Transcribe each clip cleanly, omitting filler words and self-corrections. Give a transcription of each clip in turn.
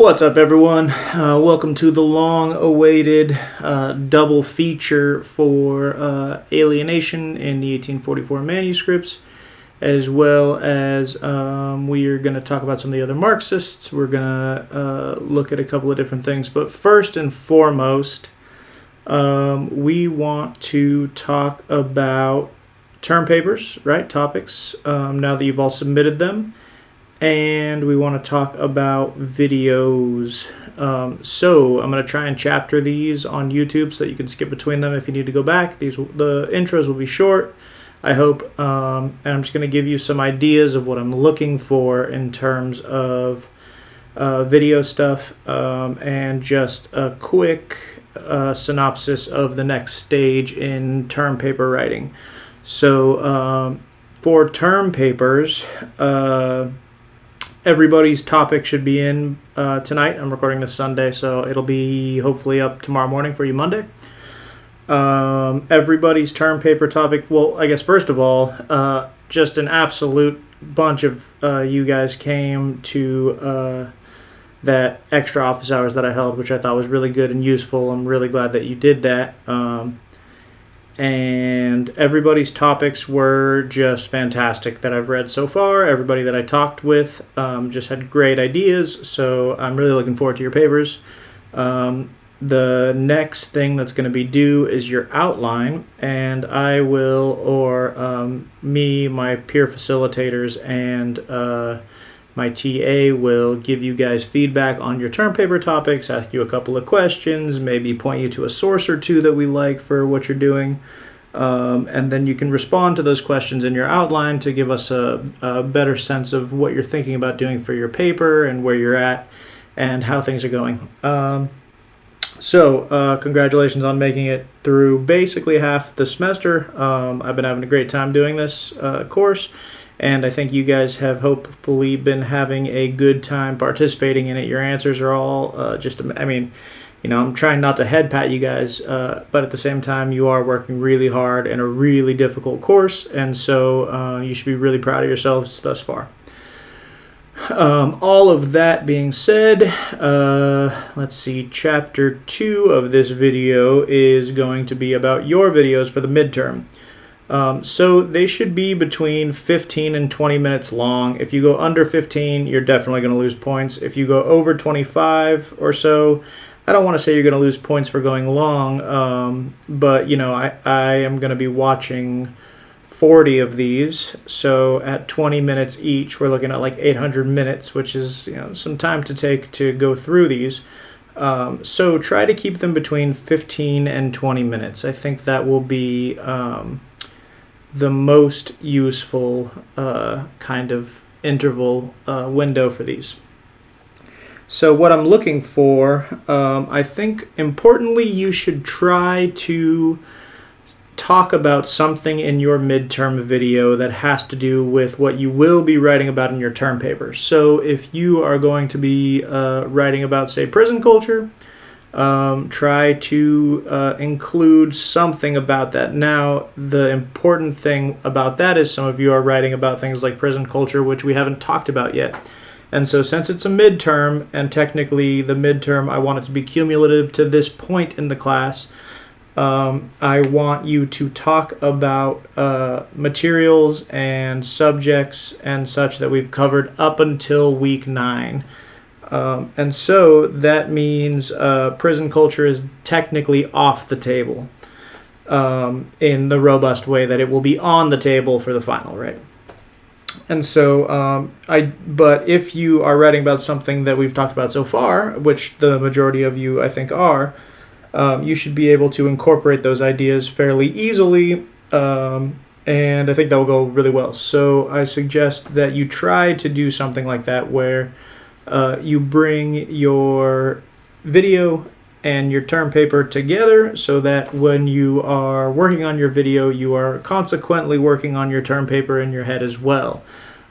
What's up, everyone? Welcome to the long-awaited double feature for Alienation in the 1844 manuscripts, as well as we are going to talk about some of the other Marxists. We're going to look at a couple of different things, but first and foremost, we want to talk about term papers, right? Topics, now that you've all submitted them. And we want to talk about videos. So I'm going to try and chapter these on YouTube so that you can skip between them if you need to go back. The intros will be short, I hope. And I'm just going to give you some ideas of what I'm looking for in terms of video stuff and just a quick synopsis of the next stage in term paper writing. So for term papers, everybody's topic should be in tonight. I'm recording this Sunday, so it'll be hopefully up tomorrow morning for you Monday. Everybody's term paper topic, well, I guess first of all, just an absolute bunch of you guys came to that extra office hours that I held, which I thought was really good and useful. I'm really glad that you did that. And everybody's topics were just fantastic that I've read so far. Everybody that I talked with just had great ideas, so I'm really looking forward to your papers. The next thing that's going to be due is your outline, and I will, or me, my peer facilitators, and my TA will give you guys feedback on your term paper topics, ask you a couple of questions, maybe point you to a source or two that we like for what you're doing, and then you can respond to those questions in your outline to give us a better sense of what you're thinking about doing for your paper and where you're at and how things are going. So congratulations on making it through basically half the semester. I've been having a great time doing this course. And I think you guys have hopefully been having a good time participating in it. Your answers are all I'm trying not to head pat you guys, but at the same time, you are working really hard in a really difficult course. And so you should be really proud of yourselves thus far. All of that being said, let's see, chapter 2 of this video is going to be about your videos for the midterm. So they should be between 15 and 20 minutes long. If you go under 15, you're definitely going to lose points. If you go over 25 or so, I don't want to say you're going to lose points for going long, but I am going to be watching 40 of these. So at 20 minutes each, we're looking at like 800 minutes, which is some time to take to go through these. So try to keep them between 15 and 20 minutes. I think that will be the most useful kind of interval window for these. So what I'm looking for, I think importantly you should try to talk about something in your midterm video that has to do with what you will be writing about in your term paper. So if you are going to be writing about, say, prison culture, try to include something about that. Now, the important thing about that is some of you are writing about things like prison culture, which we haven't talked about yet. And so since it's a midterm, and technically the midterm, I want it to be cumulative to this point in the class, I want you to talk about materials and subjects and such that we've covered up until week 9. And so that means prison culture is technically off the table in the robust way that it will be on the table for the final, right? And so, but if you are writing about something that we've talked about so far, which the majority of you I think are, you should be able to incorporate those ideas fairly easily, and I think that will go really well. So I suggest that you try to do something like that where you bring your video and your term paper together so that when you are working on your video, you are consequently working on your term paper in your head as well.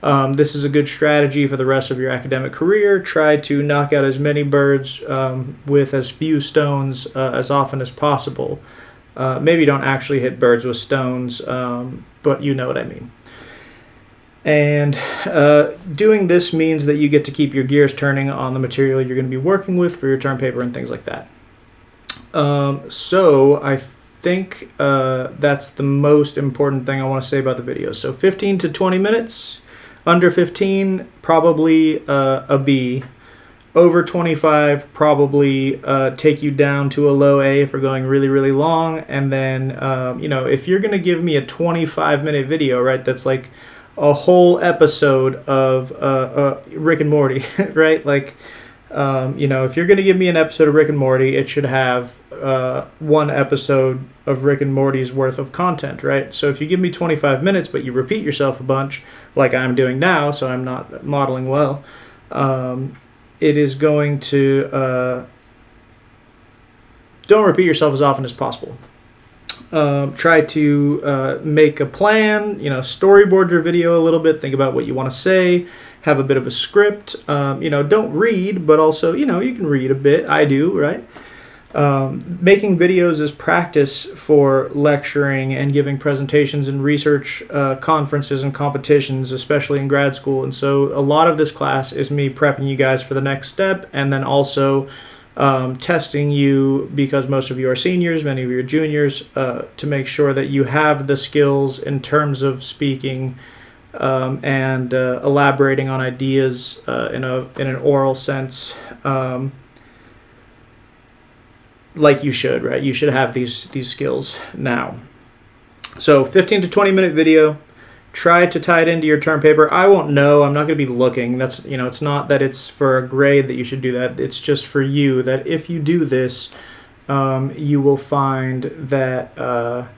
This is a good strategy for the rest of your academic career. Try to knock out as many birds with as few stones as often as possible. Maybe don't actually hit birds with stones, but you know what I mean. And doing this means that you get to keep your gears turning on the material you're going to be working with for your term paper and things like that. So I think that's the most important thing I want to say about the video. So 15 to 20 minutes, under 15, probably a B. Over 25, probably take you down to a low A for going really, really long. And then, if you're going to give me a 25-minute video, right, that's like a whole episode of Rick and Morty, right? Like, if you're going to give me an episode of Rick and Morty, it should have one episode of Rick and Morty's worth of content, right? So if you give me 25 minutes, but you repeat yourself a bunch, like I'm doing now, so I'm not modeling well, it is going to... don't repeat yourself as often as possible. Try to make a plan, storyboard your video a little bit, think about what you want to say, have a bit of a script. Don't read, but also, you can read a bit. I do, right? Making videos is practice for lecturing and giving presentations and research conferences and competitions, especially in grad school. And so a lot of this class is me prepping you guys for the next step, and then also testing you, because most of you are seniors, many of you are juniors, to make sure that you have the skills in terms of speaking and elaborating on ideas in an oral sense, like you should, right? You should have these skills now. So 15 to 20 minute video. Try to tie it into your term paper. I won't know. I'm not going to be looking. That's, it's not that it's for a grade that you should do that. It's just for you, that if you do this, you will find that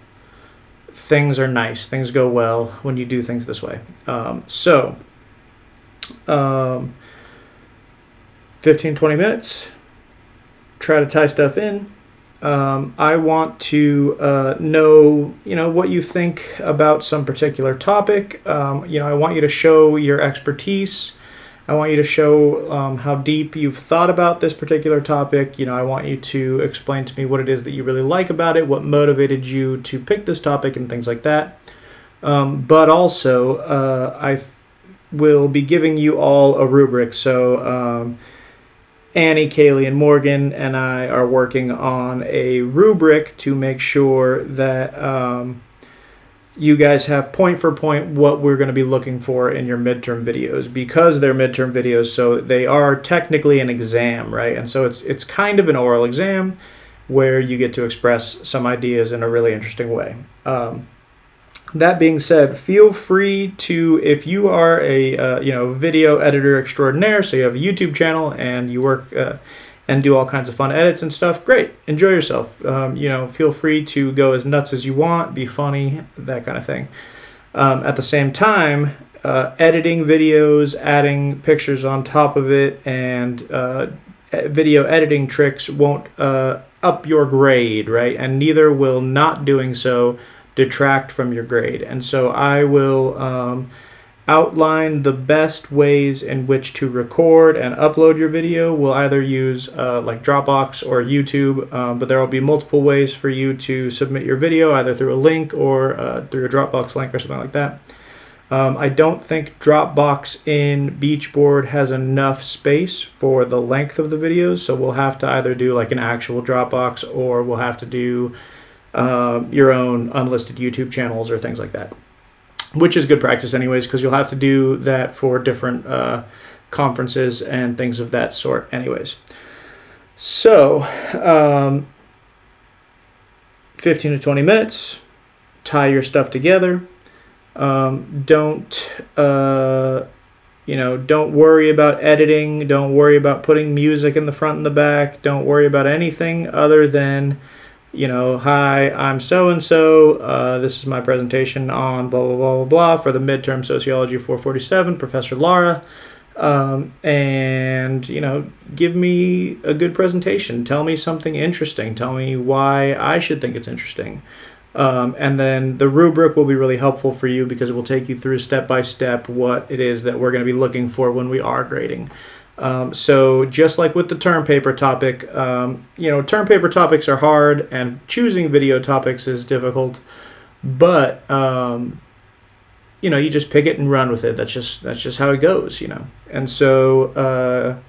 things are nice. Things go well when you do things this way. 15, 20 minutes. Try to tie stuff in. I want to know, what you think about some particular topic. I want you to show your expertise. I want you to show how deep you've thought about this particular topic. I want you to explain to me what it is that you really like about it, what motivated you to pick this topic, and things like that. But also, I will be giving you all a rubric. So Annie, Kaylee, and Morgan and I are working on a rubric to make sure that you guys have point for point what we're going to be looking for in your midterm videos, because they're midterm videos, so they are technically an exam, right? And so it's kind of an oral exam where you get to express some ideas in a really interesting way. That being said, feel free to, if you are a video editor extraordinaire, so you have a YouTube channel and you work and do all kinds of fun edits and stuff, great, enjoy yourself. Feel free to go as nuts as you want, be funny, that kind of thing. At the same time, editing videos, adding pictures on top of it, and video editing tricks won't up your grade, right? And neither will not doing so detract from your grade. And so I will outline the best ways in which to record and upload your video. We'll either use like Dropbox or YouTube, but there will be multiple ways for you to submit your video, either through a link or through a Dropbox link or something like that. I don't think Dropbox in Beachboard has enough space for the length of the videos, so we'll have to either do like an actual Dropbox, or we'll have to do your own unlisted YouTube channels or things like that, which is good practice anyways, because you'll have to do that for different conferences and things of that sort anyways. So 15 to 20 minutes, tie your stuff together. Don't worry about editing, don't worry about putting music in the front and the back, don't worry about anything other than, hi, I'm so-and-so, this is my presentation on blah, blah, blah, blah, blah, for the midterm Sociology 447, Professor Lara, and, give me a good presentation, tell me something interesting, tell me why I should think it's interesting, and then the rubric will be really helpful for you, because it will take you through step-by-step what it is that we're going to be looking for when we are grading. So just like with the term paper topic, term paper topics are hard and choosing video topics is difficult, but you just pick it and run with it. That's just how it goes, And so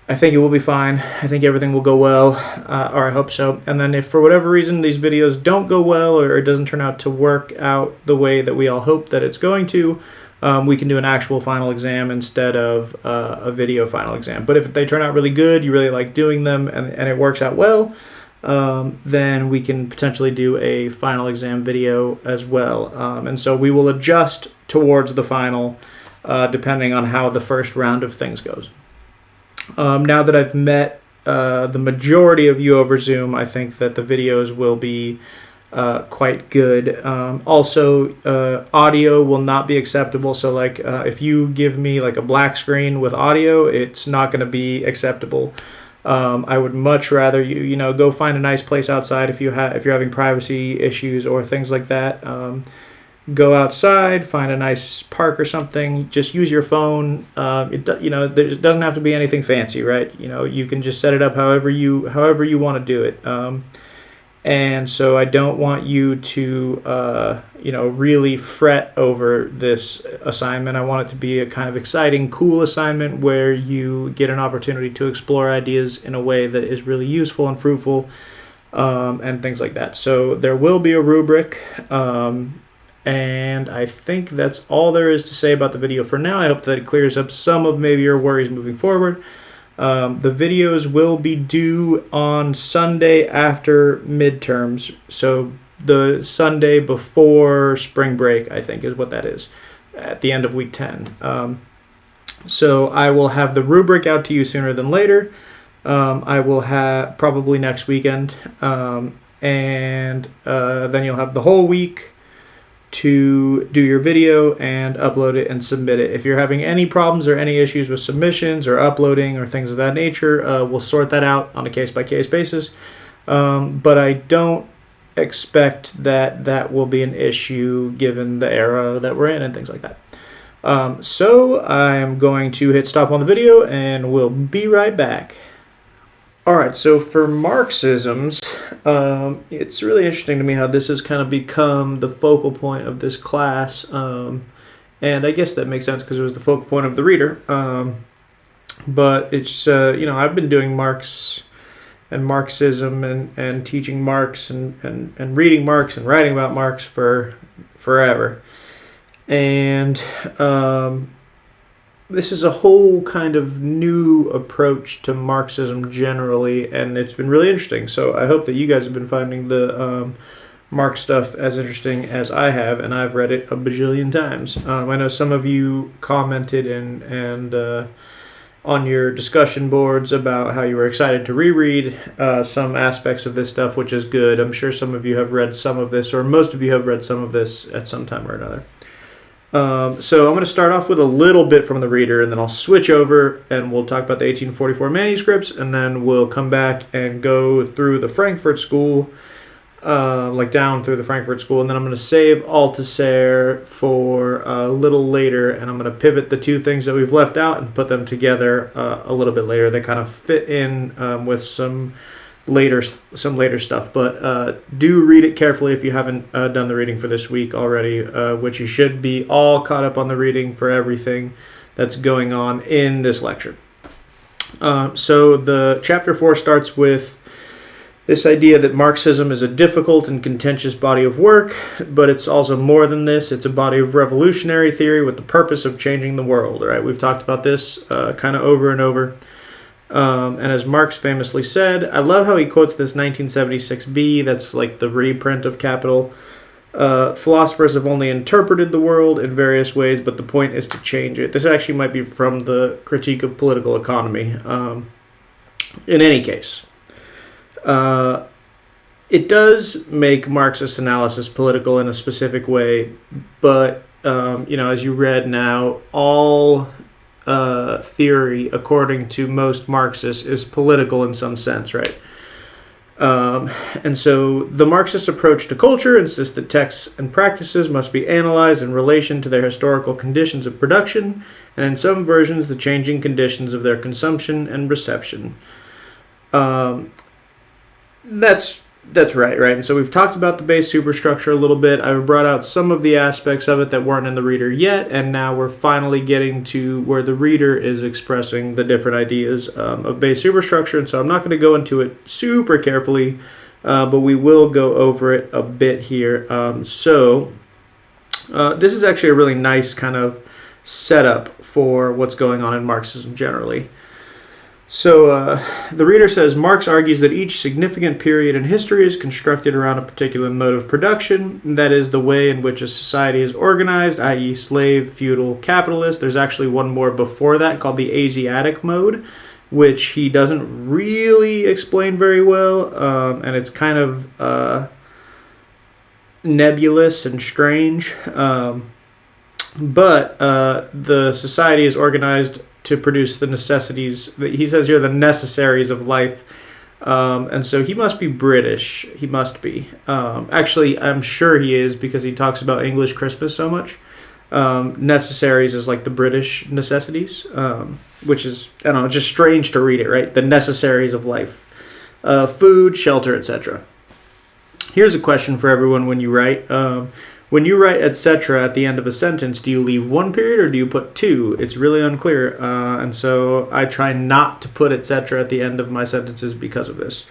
I think it will be fine. I think everything will go well, or I hope so. And then if for whatever reason these videos don't go well, or it doesn't turn out to work out the way that we all hope that it's going to, we can do an actual final exam instead of a video final exam. But if they turn out really good, you really like doing them, and it works out well, then we can potentially do a final exam video as well. And so we will adjust towards the final depending on how the first round of things goes. Now that I've met the majority of you over Zoom, I think that the videos will be quite good. Also, audio will not be acceptable. So like if you give me like a black screen with audio, it's not going to be acceptable. I would much rather you go find a nice place outside if you're having privacy issues or things like that. Go outside, find a nice park or something. Just use your phone. There doesn't have to be anything fancy, right? You can just set it up however you want to do it. And so I don't want you to really fret over this assignment. I want it to be a kind of exciting, cool assignment where you get an opportunity to explore ideas in a way that is really useful and fruitful, and things like that. So there will be a rubric. And I think that's all there is to say about the video for now. I hope that it clears up some of maybe your worries moving forward. The videos will be due on Sunday after midterms. So the Sunday before spring break, I think, is what that is, at the end of week 10. So I will have the rubric out to you sooner than later. I will have probably next weekend. And then you'll have the whole week to do your video and upload it and submit it. If you're having any problems or any issues with submissions or uploading or things of that nature, we'll sort that out on a case-by-case basis. But I don't expect that will be an issue given the era that we're in and things like that. So I'm going to hit stop on the video and we'll be right back. Alright, so for Marxisms, it's really interesting to me how this has kind of become the focal point of this class, and I guess that makes sense because it was the focal point of the reader, but it's, I've been doing Marx and Marxism and teaching Marx and reading Marx and writing about Marx for forever, and this is a whole kind of new approach to Marxism generally, and it's been really interesting. So I hope that you guys have been finding the Marx stuff as interesting as I have, and I've read it a bajillion times. I know some of you commented and on your discussion boards about how you were excited to reread some aspects of this stuff, which is good. I'm sure some of you have read some of this, or most of you have read some of this at some time or another. So I'm going to start off with a little bit from the reader, and then I'll switch over and we'll talk about the 1844 manuscripts, and then we'll come back and go through the Frankfurt School, down through the Frankfurt School, and then I'm going to save Althusser for a little later, and I'm going to pivot the two things that we've left out and put them together a little bit later. They kind of fit in with some later stuff, but do read it carefully if you haven't done the reading for this week already, which you should be all caught up on the reading for everything that's going on in this lecture. So the chapter 4 starts with this idea that Marxism is a difficult and contentious body of work, but it's also more than this. It's a body of revolutionary theory with the purpose of changing the world. Right? We've talked about this kind of over and over. And as Marx famously said, I love how he quotes this 1976b, that's like the reprint of Capital. Philosophers have only interpreted the world in various ways, but the point is to change it. This actually might be from the Critique of Political Economy. In any case, it does make Marxist analysis political in a specific way, but, as you read now, all theory, according to most Marxists, is political in some sense, right? And so the Marxist approach to culture insists that texts and practices must be analyzed in relation to their historical conditions of production, and in some versions, the changing conditions of their consumption and reception. That's That's right. And so we've talked about the base superstructure a little bit. I've brought out some of the aspects of it that weren't in the reader yet, and now we're finally getting to where the reader is expressing the different ideas of base superstructure. And so I'm not going to go into it super carefully, but we will go over it a bit here. This is actually a really nice kind of setup for what's going on in Marxism generally. So the reader says, Marx argues that each significant period in history is constructed around a particular mode of production, that is, the way in which a society is organized, i.e. slave, feudal, capitalist. There's actually one more before that called the Asiatic mode, which he doesn't really explain very well, and it's kind of nebulous and strange. But the society is organized to produce the necessities, he says here, the necessaries of life. And so he must be British. He must be. Actually, I'm sure he is because he talks about English Christmas so much. Necessaries is like the British necessities, which is, I don't know, just strange to read it, right? The necessaries of life. Food, shelter, etc. Here's a question for everyone when you write. When you write etc. at the end of a sentence, do you leave one period or do you put two? It's really unclear, and so I try not to put etc. at the end of my sentences because of this.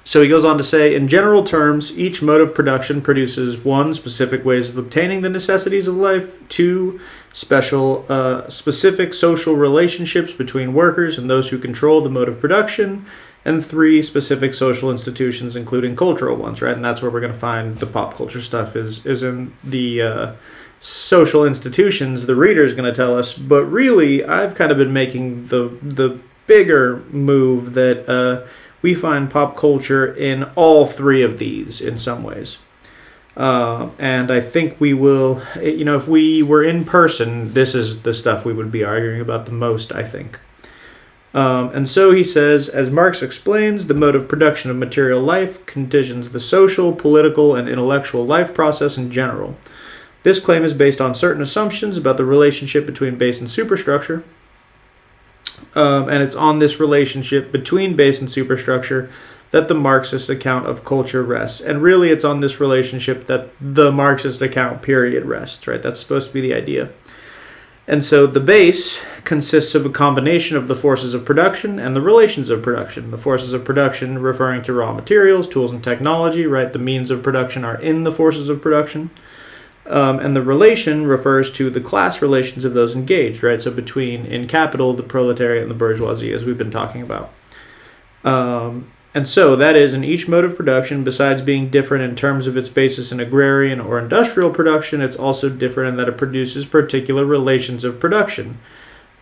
So he goes on to say, in general terms, each mode of production produces 1. Specific ways of obtaining the necessities of life, 2. Specific social relationships between workers and those who control the mode of production, and 3. Specific social institutions, including cultural ones, right? And that's where we're going to find the pop culture stuff is in the social institutions. The reader is going to tell us, but really, I've kind of been making the bigger move that we find pop culture in all 3 of these in some ways. And I think we will, if we were in person, this is the stuff we would be arguing about the most, I think. And so he says, as Marx explains, the mode of production of material life conditions the social, political, and intellectual life process in general. This claim is based on certain assumptions about the relationship between base and superstructure. And it's on this relationship between base and superstructure that the Marxist account of culture rests. And really, it's on this relationship that the Marxist account period rests, right? That's supposed to be the idea. And so the base consists of a combination of the forces of production and the relations of production. The forces of production referring to raw materials, tools, and technology, right? The means of production are in the forces of production. And the relation refers to the class relations of those engaged, right? So between, in capital, the proletariat and the bourgeoisie, as we've been talking about. And so that is, in each mode of production, besides being different in terms of its basis in agrarian or industrial production, it's also different in that it produces particular relations of production.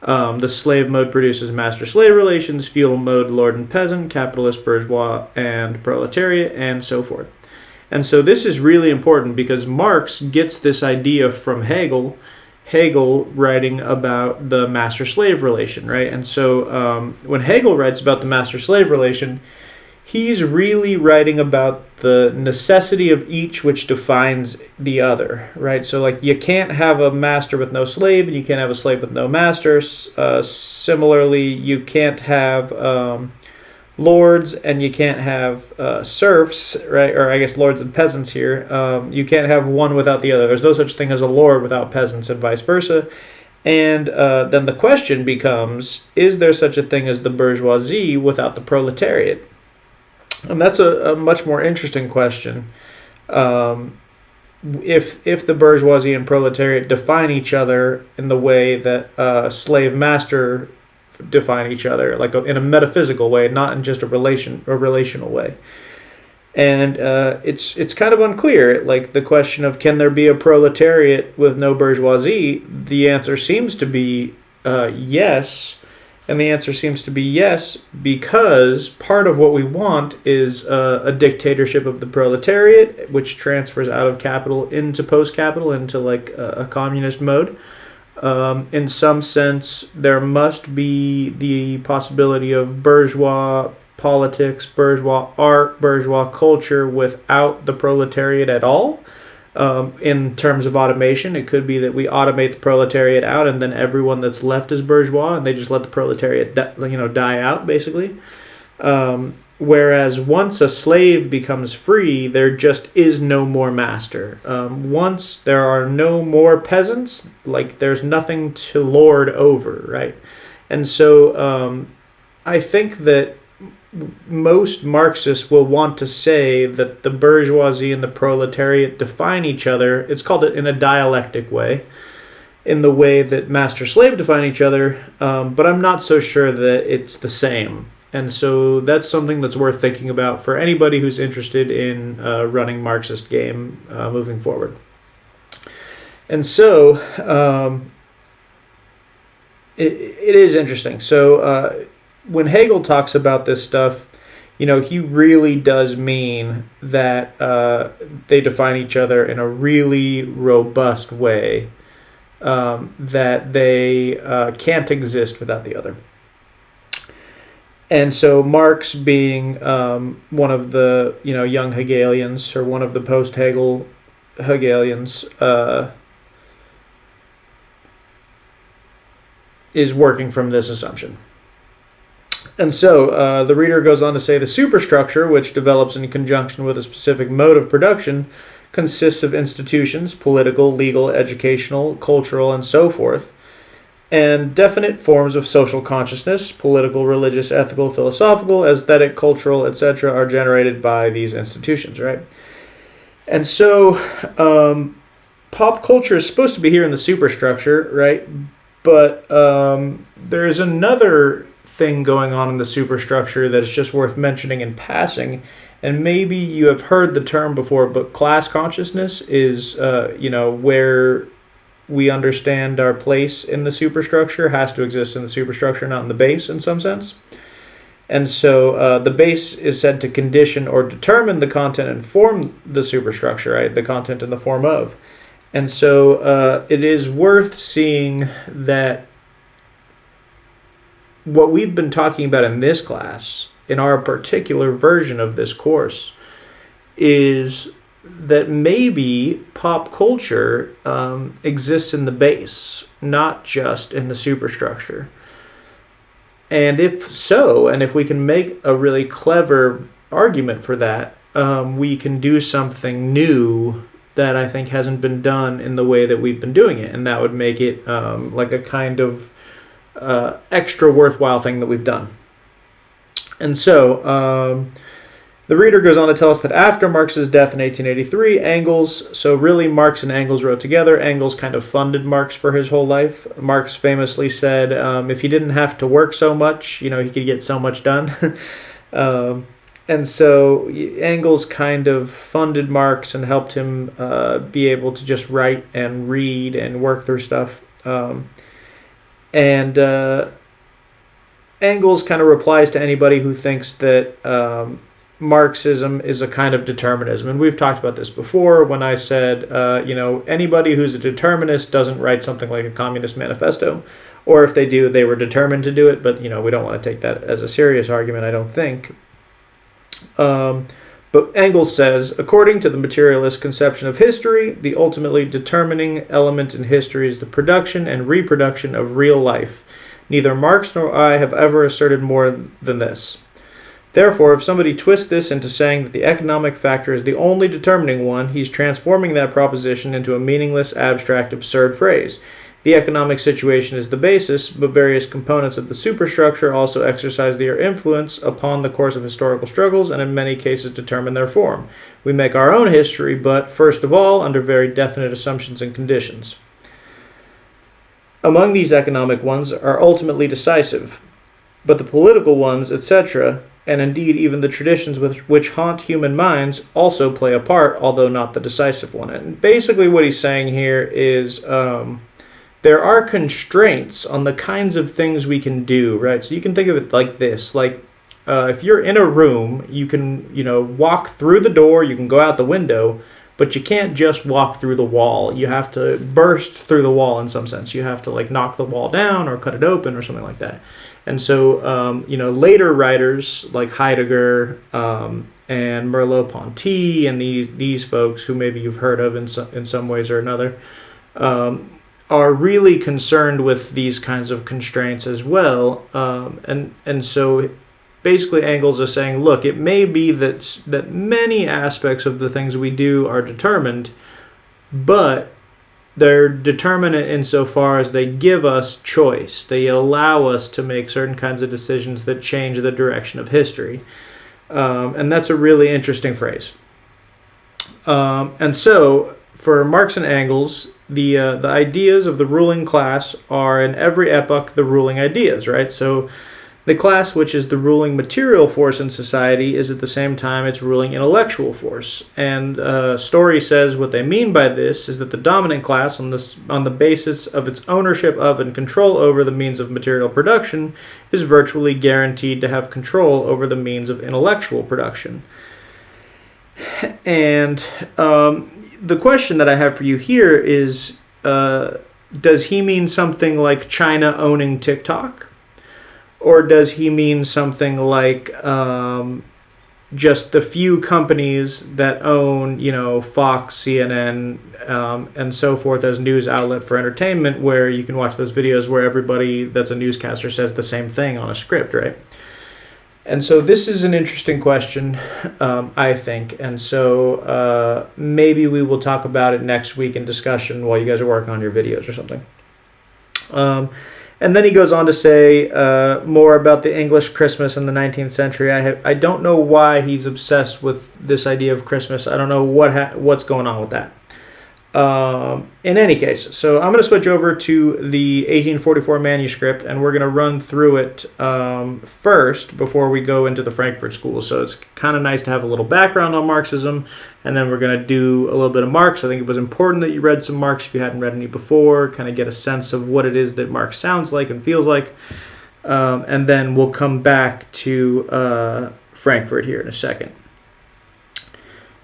The slave mode produces master-slave relations, feudal mode lord and peasant, capitalist, bourgeois, and proletariat, and so forth. And so this is really important because Marx gets this idea from Hegel writing about the master-slave relation, right? And so when Hegel writes about the master-slave relation, he's really writing about the necessity of each which defines the other, right? So like you can't have a master with no slave and you can't have a slave with no master. Similarly, you can't have lords and you can't have serfs, right? Or I guess lords and peasants here. You can't have one without the other. There's no such thing as a lord without peasants and vice versa. And then the question becomes, is there such a thing as the bourgeoisie without the proletariat? And that's a much more interesting question. If the bourgeoisie and proletariat define each other in the way that slave master define each other, like in a metaphysical way, not in just a relational way. And it's kind of unclear. Like the question of can there be a proletariat with no bourgeoisie? The answer seems to be yes. And the answer seems to be yes, because part of what we want is a dictatorship of the proletariat, which transfers out of capital into post-capital, into like a communist mode. In some sense, there must be the possibility of bourgeois politics, bourgeois art, bourgeois culture without the proletariat at all. In terms of automation, it could be that we automate the proletariat out and then everyone that's left is bourgeois and they just let the proletariat die out, basically. Whereas once a slave becomes free, there just is no more master. Once there are no more peasants, like there's nothing to lord over, right? And so I think that most Marxists will want to say that the bourgeoisie and the proletariat define each other. It's called it in a dialectic way, in the way that master-slave define each other, but I'm not so sure that it's the same. And so that's something that's worth thinking about for anybody who's interested in running Marxist game moving forward. And so it is interesting. So when Hegel talks about this stuff, he really does mean that they define each other in a really robust way, that they can't exist without the other. And so Marx, being one of the young Hegelians, or one of the post-Hegel Hegelians, is working from this assumption. And so the reader goes on to say the superstructure, which develops in conjunction with a specific mode of production, consists of institutions, political, legal, educational, cultural, and so forth, and definite forms of social consciousness, political, religious, ethical, philosophical, aesthetic, cultural, etc., are generated by these institutions, right? And so pop culture is supposed to be here in the superstructure, right? But there's another thing going on in the superstructure that is just worth mentioning in passing, and maybe you have heard the term before, but class consciousness is, where we understand our place in the superstructure has to exist in the superstructure, not in the base in some sense. And so the base is said to condition or determine the content and form the superstructure, right? The content in the form of. And so it is worth seeing that what we've been talking about in this class, in our particular version of this course, is that maybe pop culture exists in the base, not just in the superstructure. And if so, and if we can make a really clever argument for that, we can do something new that I think hasn't been done in the way that we've been doing it. And that would make it like a kind of extra worthwhile thing that we've done. And so the reader goes on to tell us that after Marx's death in 1883, Engels, so really Marx and Engels wrote together. Engels kind of funded Marx for his whole life. Marx famously said if he didn't have to work so much, he could get so much done. And so Engels kind of funded Marx and helped him be able to just write and read and work through stuff. And Engels kind of replies to anybody who thinks that Marxism is a kind of determinism. And we've talked about this before when I said, anybody who's a determinist doesn't write something like a Communist Manifesto. Or if they do, they were determined to do it. But, we don't want to take that as a serious argument, I don't think. But Engels says, according to the materialist conception of history, the ultimately determining element in history is the production and reproduction of real life. Neither Marx nor I have ever asserted more than this. Therefore, if somebody twists this into saying that the economic factor is the only determining one, he's transforming that proposition into a meaningless, abstract, absurd phrase. The economic situation is the basis, but various components of the superstructure also exercise their influence upon the course of historical struggles and in many cases determine their form. We make our own history, but first of all, under very definite assumptions and conditions. Among these economic ones are ultimately decisive, but the political ones, etc., and indeed even the traditions which haunt human minds also play a part, although not the decisive one. And basically what he's saying here is there are constraints on the kinds of things we can do, right? So you can think of it like this, like if you're in a room, you can, walk through the door, you can go out the window, but you can't just walk through the wall. You have to burst through the wall in some sense. You have to knock the wall down or cut it open or something like that. And so, later writers like Heidegger and Merleau-Ponty and these folks who maybe you've heard of in some ways or another, are really concerned with these kinds of constraints as well. And so basically Engels is saying, look, it may be that many aspects of the things we do are determined, but they're determinate insofar as they give us choice. They allow us to make certain kinds of decisions that change the direction of history. And that's a really interesting phrase. And so, for Marx and Engels, the ideas of the ruling class are in every epoch the ruling ideas, right? So the class, which is the ruling material force in society, is at the same time its ruling intellectual force. And Story says what they mean by this is that the dominant class, on the basis of its ownership of and control over the means of material production, is virtually guaranteed to have control over the means of intellectual production. And the question that I have for you here is, does he mean something like China owning TikTok? Or does he mean something like just the few companies that own, Fox, CNN, and so forth as news outlet for entertainment, where you can watch those videos where everybody that's a newscaster says the same thing on a script, right? And so this is an interesting question, I think. And so maybe we will talk about it next week in discussion while you guys are working on your videos or something. And then he goes on to say more about the English Christmas in the 19th century. I don't know why he's obsessed with this idea of Christmas. I don't know what's going on with that. In any case, so I'm going to switch over to the 1844 manuscript, and we're going to run through it first before we go into the Frankfurt School. So it's kind of nice to have a little background on Marxism, and then we're going to do a little bit of Marx. I think it was important that you read some Marx if you hadn't read any before, kind of get a sense of what it is that Marx sounds like and feels like. And then we'll come back to Frankfurt here in a second.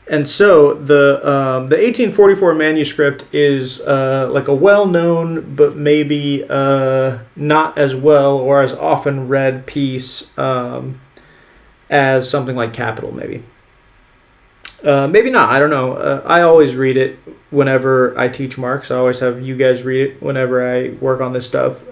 And so the 1844 manuscript is like a well-known but maybe not as well or as often read piece as something like Capital, maybe. Maybe not, I don't know. I always read it whenever I teach Marx. I always have you guys read it whenever I work on this stuff.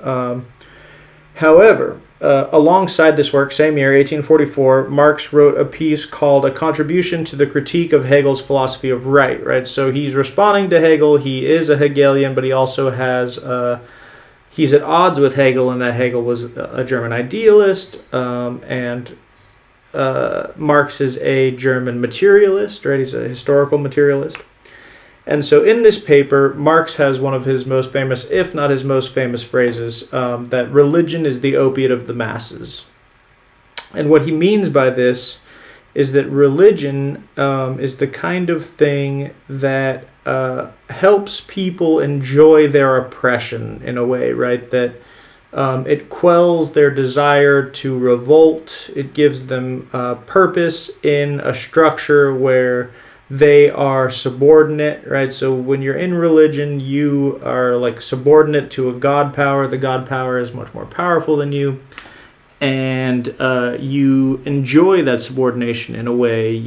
However, alongside this work, same year, 1844, Marx wrote a piece called A Contribution to the Critique of Hegel's Philosophy of Right? So he's responding to Hegel. He is a Hegelian, but he also has, he's at odds with Hegel in that Hegel was a German idealist, and Marx is a German materialist, right? He's a historical materialist. And so in this paper, Marx has one of his most famous, if not his most famous phrases, that religion is the opiate of the masses. And what he means by this is that religion is the kind of thing that helps people enjoy their oppression in a way, right? That it quells their desire to revolt. It gives them purpose in a structure where they are subordinate, right? So when you're in religion, you are like subordinate to a God power. The God power is much more powerful than you. And you enjoy that subordination in a way,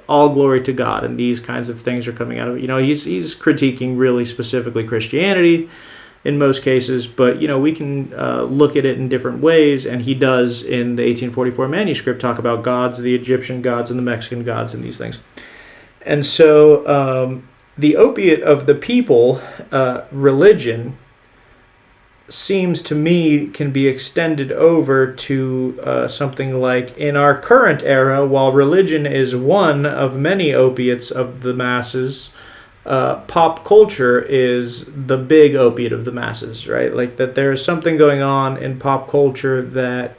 all glory to God. And these kinds of things are coming out of it. He's critiquing really specifically Christianity in most cases, but, we can look at it in different ways. And he does in the 1844 manuscript talk about gods, the Egyptian gods and the Mexican gods and these things. And so the opiate of the people, religion, seems to me can be extended over to something like in our current era, while religion is one of many opiates of the masses, pop culture is the big opiate of the masses, right? Like that there is something going on in pop culture that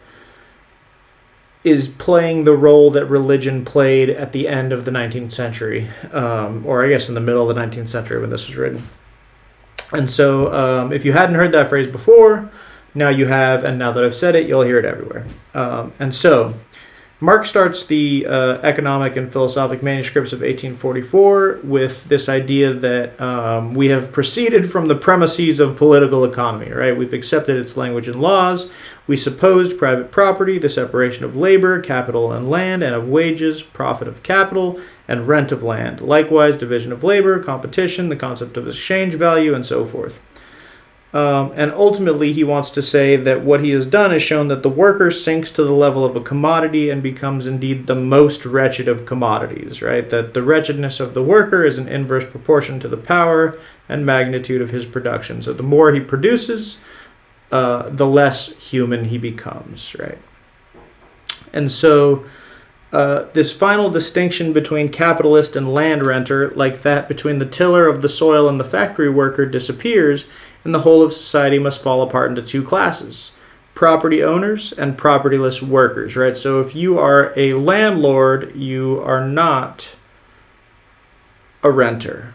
is playing the role that religion played at the end of the 19th century, or I guess in the middle of the 19th century when this was written. And so if you hadn't heard that phrase before, now you have, and now that I've said it, you'll hear it everywhere. And so Marx starts the economic and philosophic manuscripts of 1844 with this idea that we have proceeded from the premises of political economy, right? We've accepted its language and laws. We supposed private property, the separation of labor, capital and land, and of wages, profit of capital, and rent of land. Likewise, division of labor, competition, the concept of exchange value, and so forth. And ultimately, he wants to say that what he has done is shown that the worker sinks to the level of a commodity and becomes indeed the most wretched of commodities, right? That the wretchedness of the worker is in inverse proportion to the power and magnitude of his production. So the more he produces, the less human he becomes, right? And so this final distinction between capitalist and land renter, like that between the tiller of the soil and the factory worker, disappears, and the whole of society must fall apart into two classes: property owners and propertyless workers, right? So if you are a landlord, you are not a renter.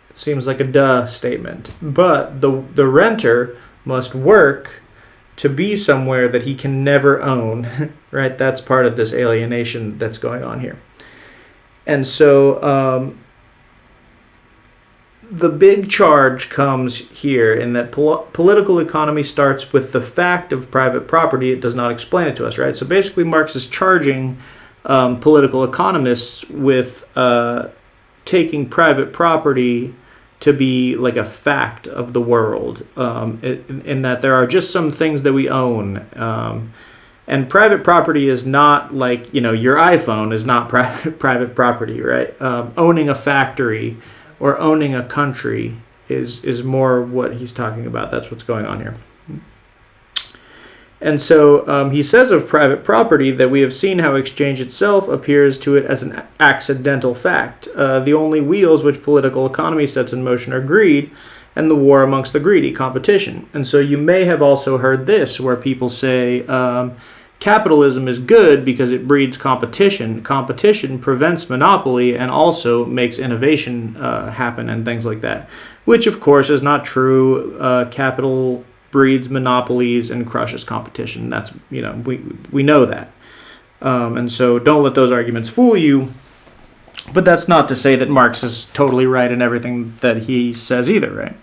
It seems like a duh statement. But the renter must work to be somewhere that he can never own, right? That's part of this alienation that's going on here. And so the big charge comes here in that political economy starts with the fact of private property. It does not explain it to us, right? So basically Marx is charging political economists with taking private property to be like a fact of the world, in that there are just some things that we own. And private property is not like, your iPhone is not private property, right? Owning a factory or owning a country is more what he's talking about. That's what's going on here. And so he says of private property that we have seen how exchange itself appears to it as an accidental fact. The only wheels which political economy sets in motion are greed and the war amongst the greedy, competition. And so you may have also heard this, where people say capitalism is good because it breeds competition. Competition prevents monopoly and also makes innovation happen and things like that, which of course is not true. Capital breeds monopolies and crushes competition. That's, we know that. And so don't let those arguments fool you. But that's not to say that Marx is totally right in everything that he says either, right?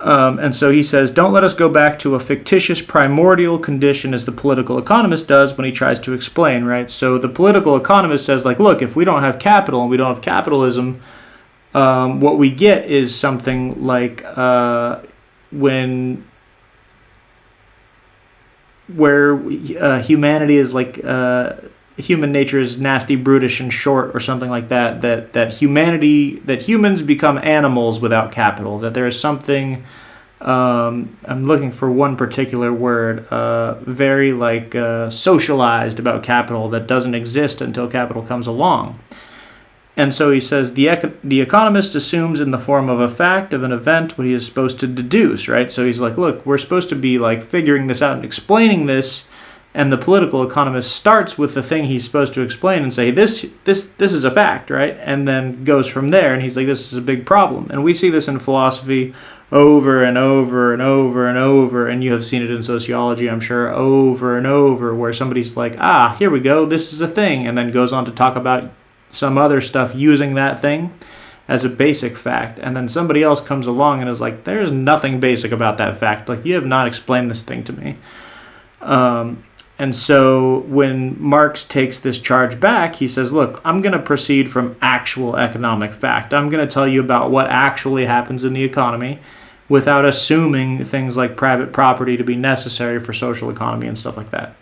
And so he says, don't let us go back to a fictitious primordial condition as the political economist does when he tries to explain, right? So the political economist says, like, look, if we don't have capital and we don't have capitalism, what we get is something like where humanity is like human nature is nasty, brutish, and short, or something like that. That humans become animals without capital. That there is something. I'm looking for one particular word. Very like socialized about capital that doesn't exist until capital comes along. And so he says the economist assumes in the form of a fact of an event what he is supposed to deduce, right? So he's like, look, we're supposed to be like figuring this out and explaining this, and the political economist starts with the thing he's supposed to explain and say this is a fact, right? And then goes from there, and he's like, this is a big problem. And we see this in philosophy over and over and over and over, and you have seen it in sociology, I'm sure, over and over, where somebody's like, here we go, this is a thing, and then goes on to talk about some other stuff using that thing as a basic fact, and then somebody else comes along and is like, there's nothing basic about that fact, like, you have not explained this thing to me. And so when Marx takes this charge back, he says, look, I'm going to proceed from actual economic fact. I'm going to tell you about what actually happens in the economy without assuming things like private property to be necessary for social economy and stuff like that.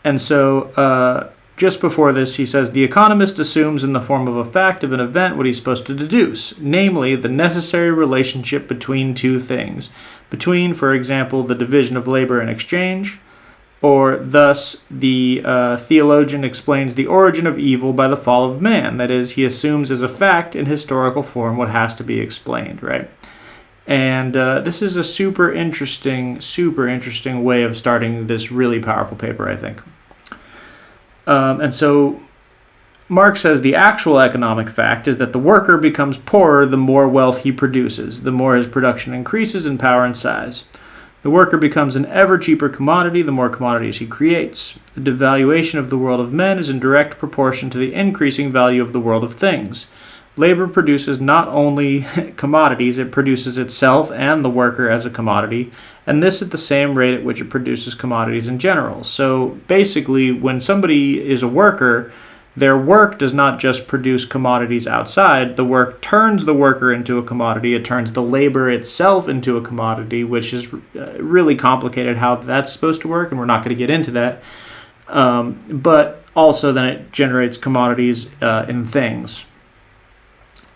And so just before this, he says, the economist assumes in the form of a fact of an event what he's supposed to deduce, namely the necessary relationship between two things. Between, for example, the division of labor and exchange, or thus the theologian explains the origin of evil by the fall of man. That is, he assumes as a fact in historical form what has to be explained, right? And this is a super interesting way of starting this really powerful paper, I think. And so Marx says the actual economic fact is that the worker becomes poorer the more wealth he produces, the more his production increases in power and size. The worker becomes an ever cheaper commodity the more commodities he creates. The devaluation of the world of men is in direct proportion to the increasing value of the world of things. Labor produces not only commodities, it produces itself and the worker as a commodity, and this at the same rate at which it produces commodities in general. So basically, when somebody is a worker, Their work does not just produce commodities outside. The work turns the worker into a commodity. It turns the labor itself into a commodity, which is really complicated how that's supposed to work, and we're not going to get into that. But also then it generates commodities in things.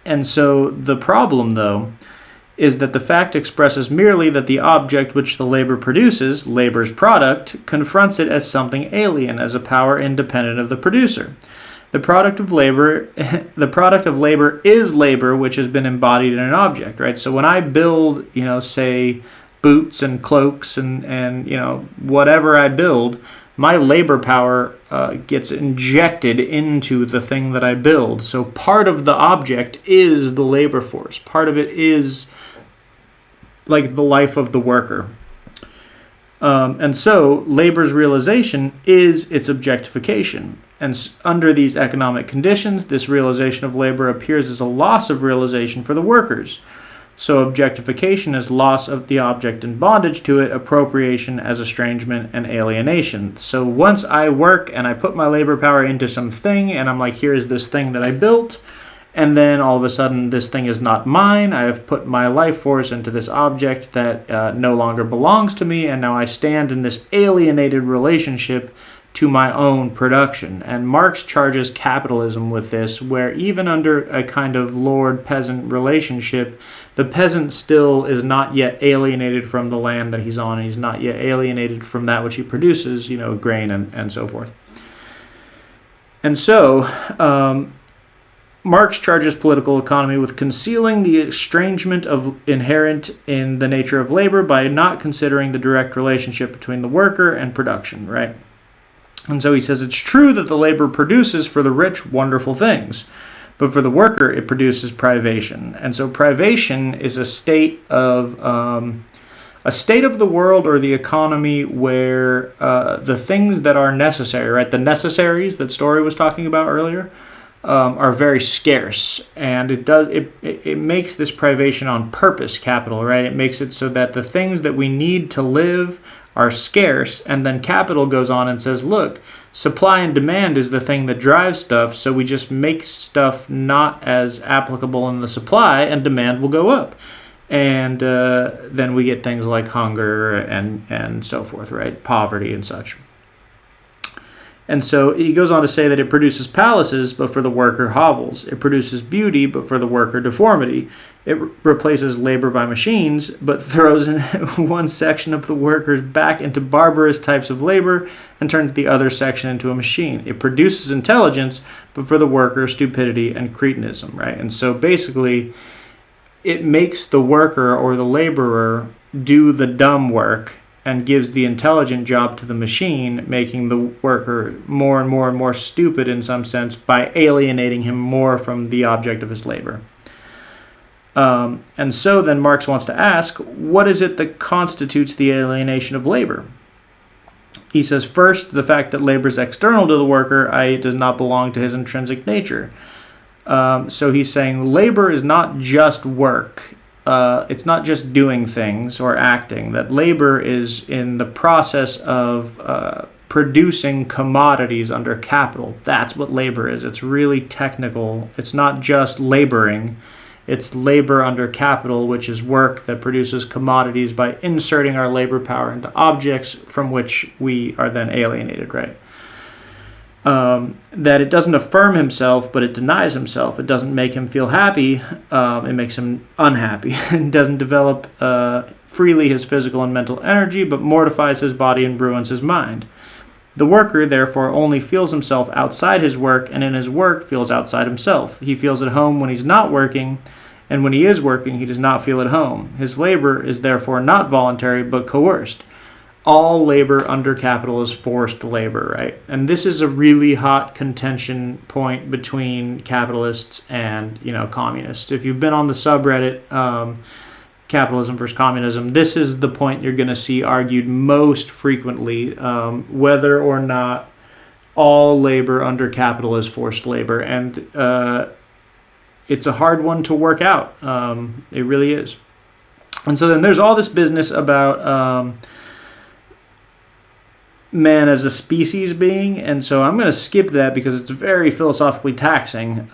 And so the problem, though, is that the fact expresses merely that the object which the labor produces, labor's product, confronts it as something alien, as a power independent of the producer. The product of labor is labor which has been embodied in an object, right? So when I build, say boots and cloaks and whatever I build, my labor power gets injected into the thing that I build. So part of the object is the labor force. Part of it is like the life of the worker. And so labor's realization is its objectification. And under these economic conditions, this realization of labor appears as a loss of realization for the workers. So objectification is loss of the object and bondage to it, appropriation as estrangement and alienation. So once I work and I put my labor power into something and I'm like, here's this thing that I built, and then all of a sudden this thing is not mine, I have put my life force into this object that no longer belongs to me, and now I stand in this alienated relationship to my own production. And Marx charges capitalism with this, where even under a kind of lord-peasant relationship, the peasant still is not yet alienated from the land that he's on, and he's not yet alienated from that which he produces, grain and so forth. And so, Marx charges political economy with concealing the estrangement inherent in the nature of labor by not considering the direct relationship between the worker and production, right? And so he says it's true that the labor produces for the rich wonderful things, but for the worker it produces privation. And so privation is a state of the world or the economy where the things that are necessary, right, the necessaries that Story was talking about earlier, are very scarce, and it makes this privation on purpose capital, right? It makes it so that the things that we need to live are scarce, and then capital goes on and says, look, supply and demand is the thing that drives stuff, so we just make stuff not as applicable in the supply, and demand will go up. And then we get things like hunger and so forth, right? Poverty and such. And so he goes on to say that it produces palaces, but for the worker hovels. It produces beauty, but for the worker deformity. It replaces labor by machines, but throws in one section of the workers back into barbarous types of labor and turns the other section into a machine. It produces intelligence, but for the worker, stupidity and cretinism, right? And so basically, it makes the worker or the laborer do the dumb work and gives the intelligent job to the machine, making the worker more and more and more stupid in some sense by alienating him more from the object of his labor. And so then Marx wants to ask, what is it that constitutes the alienation of labor? He says, first, the fact that labor is external to the worker, i.e. it does not belong to his intrinsic nature. So he's saying labor is not just work. It's not just doing things or acting, that labor is in the process of producing commodities under capital. That's what labor is. It's really technical. It's not just laboring. It's labor under capital, which is work that produces commodities by inserting our labor power into objects from which we are then alienated, right? That it doesn't affirm himself, but it denies himself. It doesn't make him feel happy. It makes him unhappy. It doesn't develop freely his physical and mental energy, but mortifies his body and ruins his mind. The worker, therefore, only feels himself outside his work, and in his work feels outside himself. He feels at home when he's not working, and when he is working, he does not feel at home. His labor is therefore not voluntary, but coerced. All labor under capital is forced labor, right? And this is a really hot contention point between capitalists and, communists. If you've been on the subreddit, capitalism versus communism, this is the point you're going to see argued most frequently, whether or not all labor under capital is forced labor. And it's a hard one to work out. It really is. And so then there's all this business about man as a species being, and so I'm going to skip that because it's very philosophically taxing,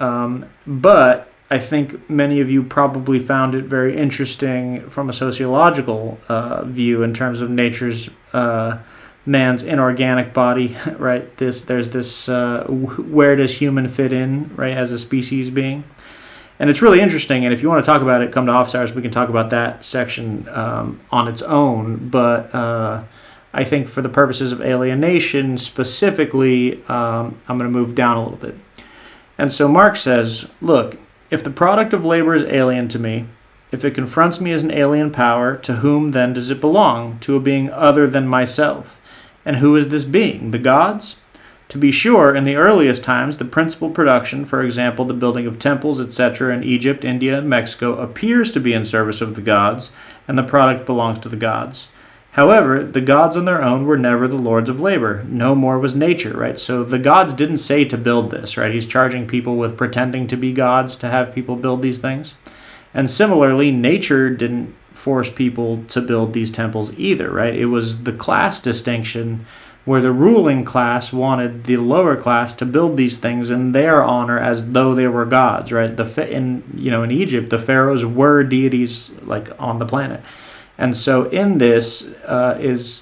but I think many of you probably found it very interesting from a sociological view in terms of nature's man's inorganic body, right? There's this where does human fit in, right, as a species being? And it's really interesting, and if you want to talk about it, come to office hours, we can talk about that section on its own, but I think for the purposes of alienation specifically, I'm going to move down a little bit. And so Marx says, look, if the product of labor is alien to me, if it confronts me as an alien power, to whom then does it belong? To a being other than myself. And who is this being? The gods? To be sure, in the earliest times, the principal production, for example, the building of temples, etc., in Egypt, India, and Mexico, appears to be in service of the gods, and the product belongs to the gods. However, the gods on their own were never the lords of labor. No more was nature, right? So the gods didn't say to build this, right? He's charging people with pretending to be gods to have people build these things. And similarly, nature didn't force people to build these temples either, right? It was the class distinction where the ruling class wanted the lower class to build these things in their honor as though they were gods, right? In Egypt, the pharaohs were deities like on the planet. And so in this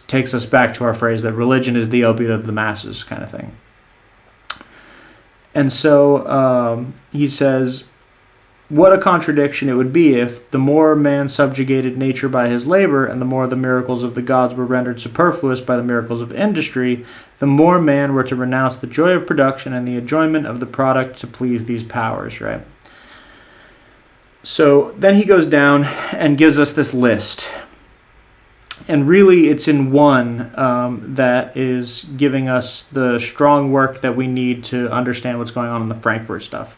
takes us back to our phrase that religion is the opiate of the masses kind of thing. And so he says, what a contradiction it would be if the more man subjugated nature by his labor and the more the miracles of the gods were rendered superfluous by the miracles of industry, the more man were to renounce the joy of production and the enjoyment of the product to please these powers, right? So then he goes down and gives us this list. And really it's in one that is giving us the strong work that we need to understand what's going on in the Frankfurt stuff.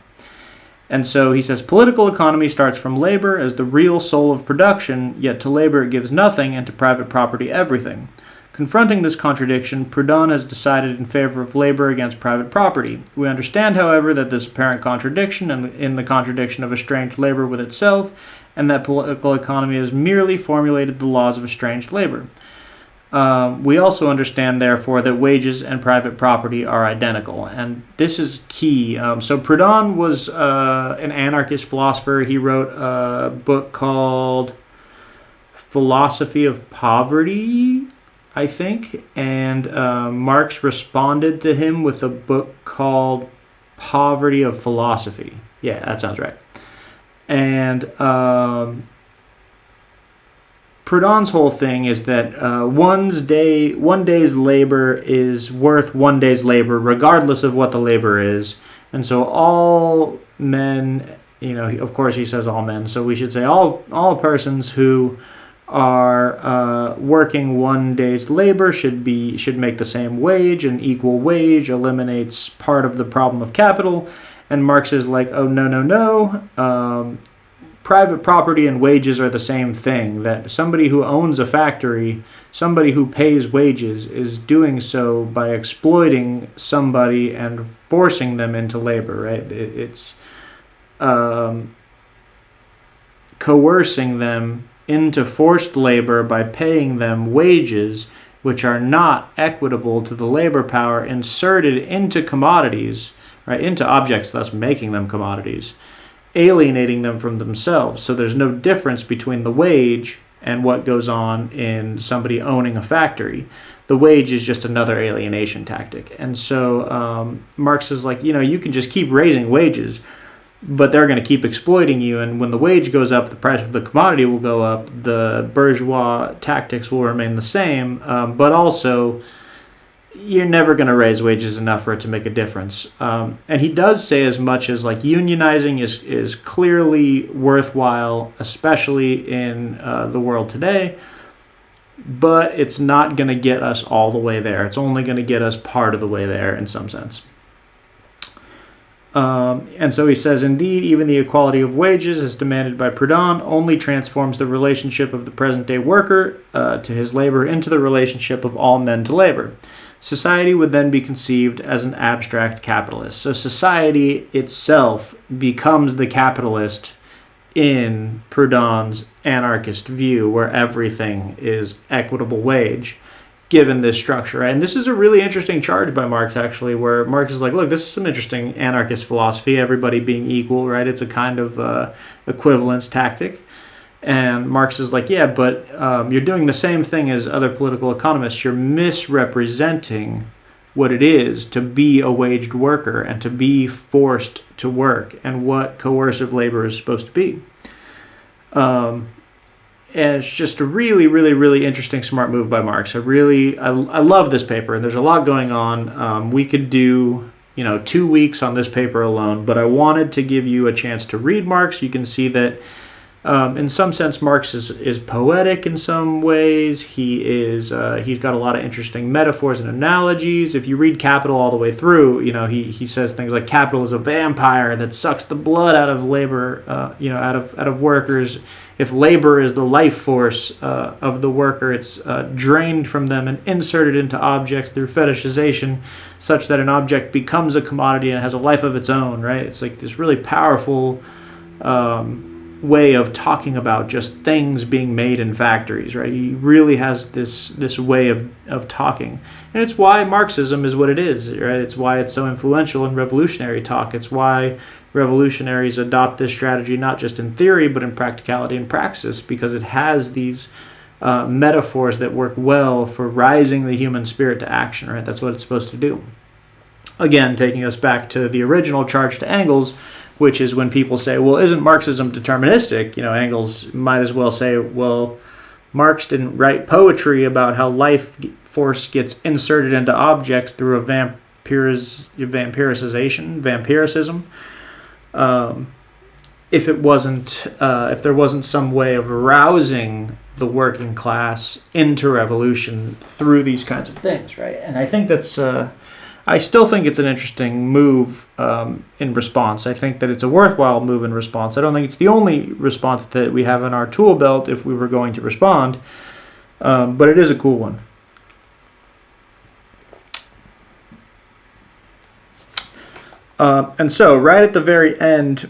And so he says, political economy starts from labor as the real soul of production, yet to labor it gives nothing and to private property everything. Confronting this contradiction, Proudhon has decided in favor of labor against private property. We understand, however, that this apparent contradiction in the contradiction of estranged labor with itself, and that political economy has merely formulated the laws of estranged labor. We also understand, therefore, that wages and private property are identical, and this is key. So Proudhon was an anarchist philosopher. He wrote a book called Philosophy of Poverty, I think, and Marx responded to him with a book called Poverty of Philosophy. Yeah, that sounds right. And Proudhon's whole thing is that one day's labor is worth one day's labor, regardless of what the labor is. And so all men, of course he says all men, so we should say all persons who are working one day's labor should make the same wage. An equal wage eliminates part of the problem of capital. And Marx is like, oh, no. Private property and wages are the same thing. That somebody who owns a factory, somebody who pays wages, is doing so by exploiting somebody and forcing them into labor, right? It's coercing them into forced labor by paying them wages which are not equitable to the labor power inserted into commodities, right, into objects, thus making them commodities, alienating them from themselves. So there's no difference between the wage and what goes on in somebody owning a factory. The wage is just another alienation tactic. And so Marx is like, you can just keep raising wages, but they're going to keep exploiting you. And when the wage goes up, the price of the commodity will go up. The bourgeois tactics will remain the same, but also you're never going to raise wages enough for it to make a difference. And he does say as much as like unionizing is clearly worthwhile, especially in the world today, but it's not going to get us all the way there. It's only going to get us part of the way there in some sense. And so he says, indeed, even the equality of wages as demanded by Proudhon only transforms the relationship of the present-day worker to his labor into the relationship of all men to labor. Society would then be conceived as an abstract capitalist. So society itself becomes the capitalist in Proudhon's anarchist view, where everything is equitable wage. given this structure, right? And this is a really interesting charge by Marx, actually, where Marx is like, look, this is some interesting anarchist philosophy, everybody being equal, right? It's a kind of equivalence tactic. And Marx is like, yeah, but you're doing the same thing as other political economists. You're misrepresenting what it is to be a waged worker and to be forced to work and what coercive labor is supposed to be. And it's just a really, really, really interesting, smart move by Marx. I love this paper, and there's a lot going on. We could do, 2 weeks on this paper alone, but I wanted to give you a chance to read Marx. You can see that in some sense, Marx is poetic in some ways. He's got a lot of interesting metaphors and analogies. If you read Capital all the way through, he says things like capital is a vampire that sucks the blood out of labor, out of workers. If labor is the life force of the worker, it's drained from them and inserted into objects through fetishization, such that an object becomes a commodity and has a life of its own. Right? It's like this really powerful way of talking about just things being made in factories, right? He really has this way of talking. And it's why Marxism is what it is, right? It's why it's so influential in revolutionary talk. It's why revolutionaries adopt this strategy not just in theory, but in practicality and praxis, because it has these metaphors that work well for rising the human spirit to action, right? That's what it's supposed to do. Again, taking us back to the original charge to Engels, which is when people say, well, isn't Marxism deterministic? Engels might as well say, well, Marx didn't write poetry about how life force gets inserted into objects through a vampiricism. If there wasn't some way of arousing the working class into revolution through these kinds of things, right? And I think that's... I still think it's an interesting move in response. I think that it's a worthwhile move in response. I don't think it's the only response that we have in our tool belt if we were going to respond, but it is a cool one. And so, right at the very end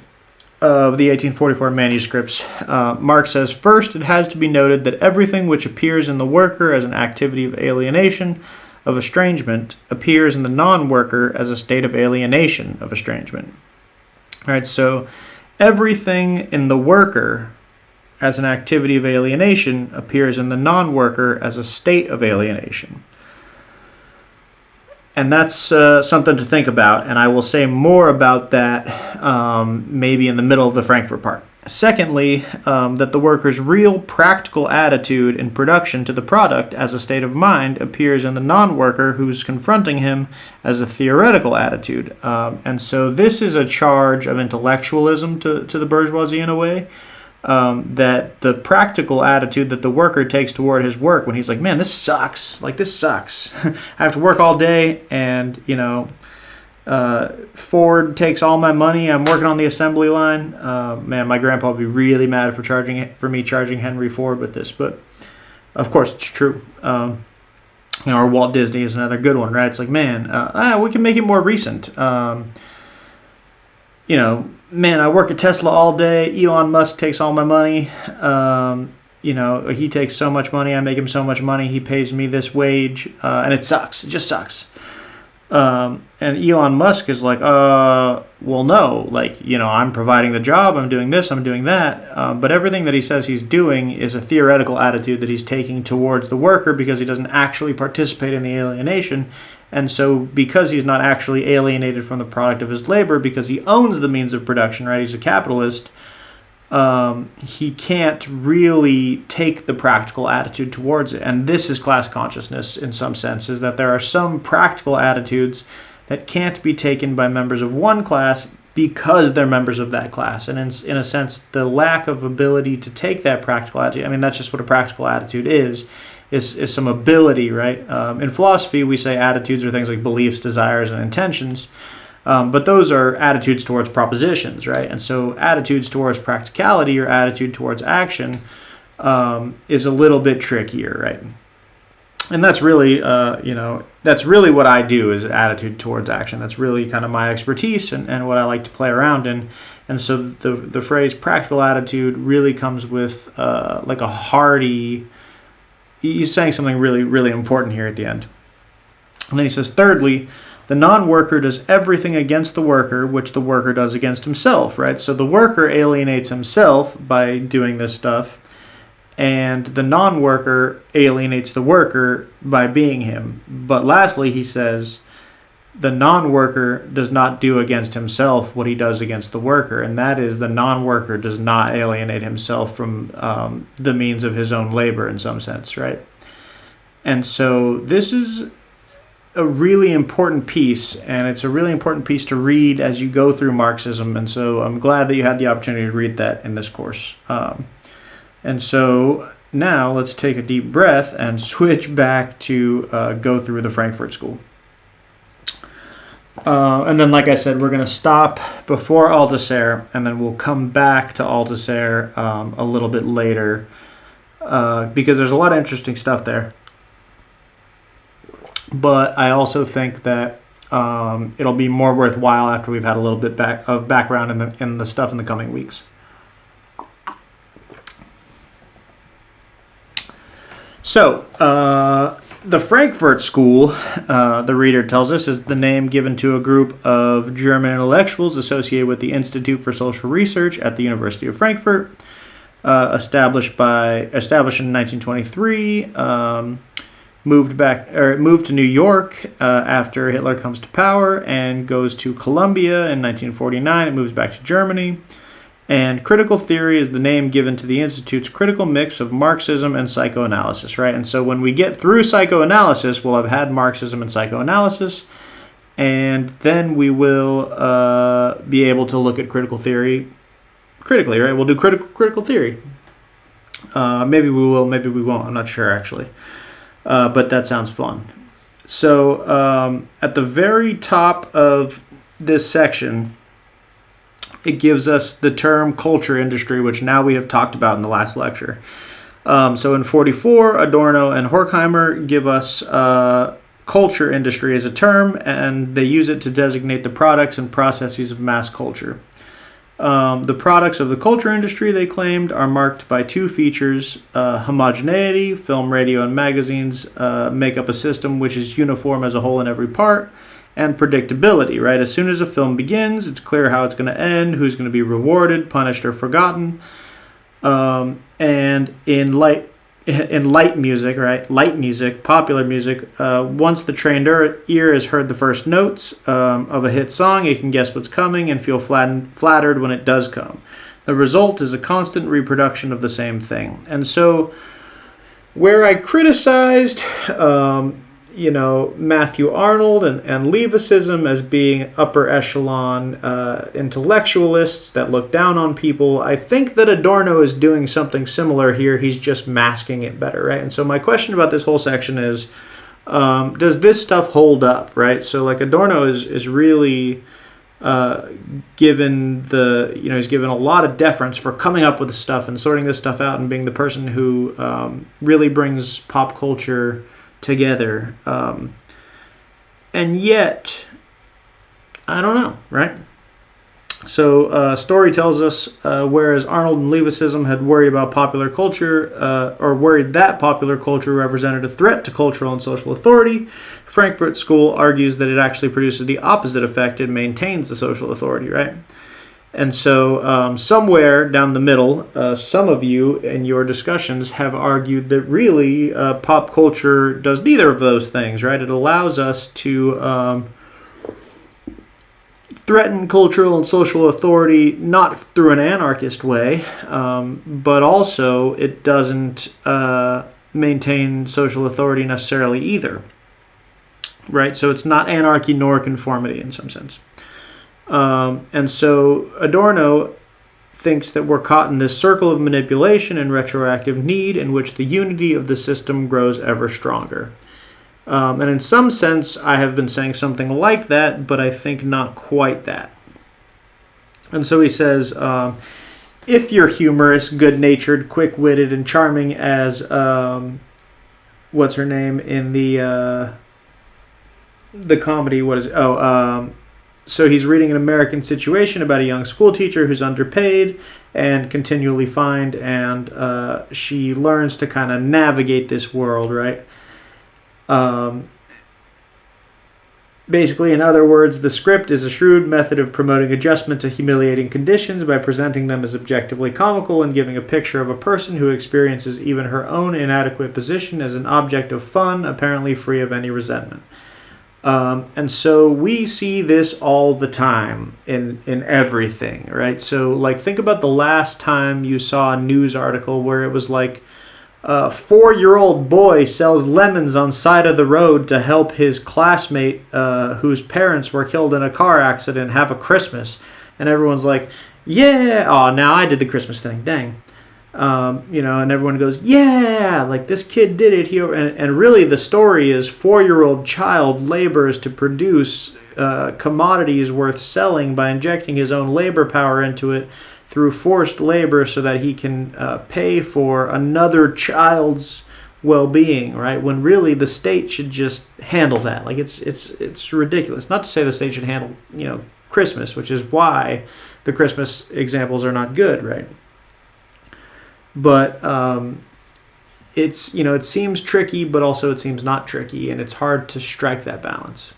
of the 1844 manuscripts, Marx says, first, it has to be noted that everything which appears in the worker as an activity of alienation, of estrangement, appears in the non-worker as a state of alienation of estrangement. All right, so everything in the worker as an activity of alienation appears in the non-worker as a state of alienation. And that's something to think about, and I will say more about that maybe in the middle of the Frankfurt part. Secondly, that the worker's real practical attitude in production to the product as a state of mind appears in the non-worker who's confronting him as a theoretical attitude. And so this is a charge of intellectualism to the bourgeoisie in a way, that the practical attitude that the worker takes toward his work when he's like, man, this sucks. Like, this sucks. I have to work all day and, Ford takes all my money. I'm working on the assembly line. Man, my grandpa would be really mad for me charging Henry Ford with this, but of course it's true. Or Walt Disney is another good one, right? It's like, man, we can make it more recent. Man, I work at Tesla all day. Elon Musk takes all my money. He takes so much money. I make him so much money. He pays me this wage, and it sucks. It just sucks. And Elon Musk is like, well, no, I'm providing the job, I'm doing this, I'm doing that. But everything that he says he's doing is a theoretical attitude that he's taking towards the worker because he doesn't actually participate in the alienation. And so because he's not actually alienated from the product of his labor, because he owns the means of production, right? He's a capitalist. He can't really take the practical attitude towards it. And this is class consciousness in some sense, is that there are some practical attitudes that can't be taken by members of one class because they're members of that class. And in a sense, the lack of ability to take that practical attitude, I mean, that's just what a practical attitude is some ability, right? In philosophy, we say attitudes are things like beliefs, desires, and intentions. But those are attitudes towards propositions, right? And so attitudes towards practicality or attitude towards action is a little bit trickier, right? And that's really, that's really what I do is attitude towards action. That's really kind of my expertise and what I like to play around in. And so the phrase practical attitude really comes with like a hearty, he's saying something really, really important here at the end. And then he says, thirdly, the non-worker does everything against the worker, which the worker does against himself, right? So the worker alienates himself by doing this stuff, and the non-worker alienates the worker by being him. But lastly, he says, the non-worker does not do against himself what he does against the worker, and that is the non-worker does not alienate himself from the means of his own labor in some sense, right? And so this is a really important piece, and it's a really important piece to read as you go through Marxism, and so I'm glad that you had the opportunity to read that in this course. And so now let's take a deep breath and switch back to go through the Frankfurt School. And then, like I said, we're going to stop before Althusser, and then we'll come back to Althusser a little bit later because there's a lot of interesting stuff there. But I also think that it'll be more worthwhile after we've had a little bit of background in the stuff in the coming weeks. So, the Frankfurt School, the reader tells us, is the name given to a group of German intellectuals associated with the Institute for Social Research at the University of Frankfurt, established in 1923. Moved to New York after Hitler comes to power, and goes to Columbia in 1949. It moves back to Germany. And critical theory is the name given to the Institute's critical mix of Marxism and psychoanalysis, right? And so when we get through psychoanalysis, we'll have had Marxism and psychoanalysis, and then we will be able to look at critical theory critically, right? We'll do critical theory. Maybe we will, maybe we won't. I'm not sure, actually. But that sounds fun. So at the very top of this section, it gives us the term culture industry, which now we have talked about in the last lecture. So in 44, Adorno and Horkheimer give us culture industry as a term, and they use it to designate the products and processes of mass culture. The products of the culture industry, they claimed, are marked by two features. Homogeneity, film, radio, and magazines make up a system which is uniform as a whole in every part, and predictability, right? As soon as a film begins, it's clear how it's going to end, who's going to be rewarded, punished, or forgotten. And in light music, right? Light music, popular music, once the trained ear has heard the first notes of a hit song, it can guess what's coming and feel flattered when it does come. The result is a constant reproduction of the same thing. And so, where I criticized, Matthew Arnold and Levicism as being upper echelon intellectualists that look down on people, I think that Adorno is doing something similar here. He's just masking it better, right? And so my question about this whole section is, does this stuff hold up, right? So like Adorno is really given he's given a lot of deference for coming up with the stuff and sorting this stuff out and being the person who really brings pop culture together, and yet I don't know, right? So Story tells us whereas Arnold and Levicism had worried about popular culture, or worried that popular culture represented a threat to cultural and social authority, Frankfurt School argues that it actually produces the opposite effect. It maintains the social authority, right? And so somewhere down the middle, some of you in your discussions have argued that really pop culture does neither of those things, right? It allows us to threaten cultural and social authority not through an anarchist way, but also it doesn't maintain social authority necessarily either, right? So it's not anarchy nor conformity in some sense. And so Adorno thinks that we're caught in this circle of manipulation and retroactive need in which the unity of the system grows ever stronger. And in some sense, I have been saying something like that, but I think not quite that. And so he says, if you're humorous, good-natured, quick-witted, and charming as, what's her name in the comedy, So he's reading an American situation about a young school teacher who's underpaid and continually fined, and she learns to kind of navigate this world, right? Basically, in other words, the script is a shrewd method of promoting adjustment to humiliating conditions by presenting them as objectively comical and giving a picture of a person who experiences even her own inadequate position as an object of fun, apparently free of any resentment. And so we see this all the time in everything, right? So, like, think about the last time you saw a news article where it was like, a 4-year-old boy sells lemons on side of the road to help his classmate whose parents were killed in a car accident have a Christmas. And everyone's like, yeah, oh, now I did the Christmas thing, dang. And everyone goes, yeah, like this kid did it here. And really the story is 4-year-old child labors to produce commodities worth selling by injecting his own labor power into it through forced labor so that he can pay for another child's well-being, right? When really the state should just handle that. Like it's ridiculous. Not to say the state should handle, Christmas, which is why the Christmas examples are not good, right? But it's, it seems tricky, but also it seems not tricky, and it's hard to strike that balance.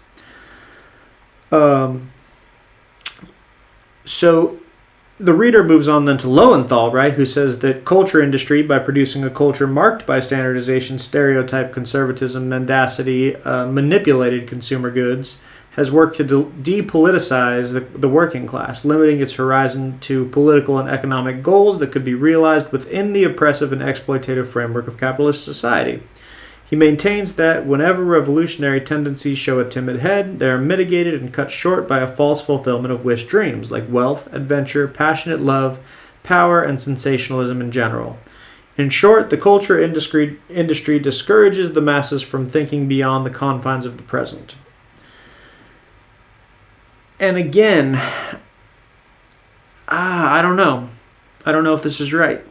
So the reader moves on then to Lowenthal, right, who says that culture industry, by producing a culture marked by standardization, stereotype, conservatism, mendacity, manipulated consumer goods, has worked to depoliticize the working class, limiting its horizon to political and economic goals that could be realized within the oppressive and exploitative framework of capitalist society. He maintains that whenever revolutionary tendencies show a timid head, they are mitigated and cut short by a false fulfillment of wish dreams, like wealth, adventure, passionate love, power, and sensationalism in general. In short, the culture industry discourages the masses from thinking beyond the confines of the present. And again, I don't know. I don't know if this is right.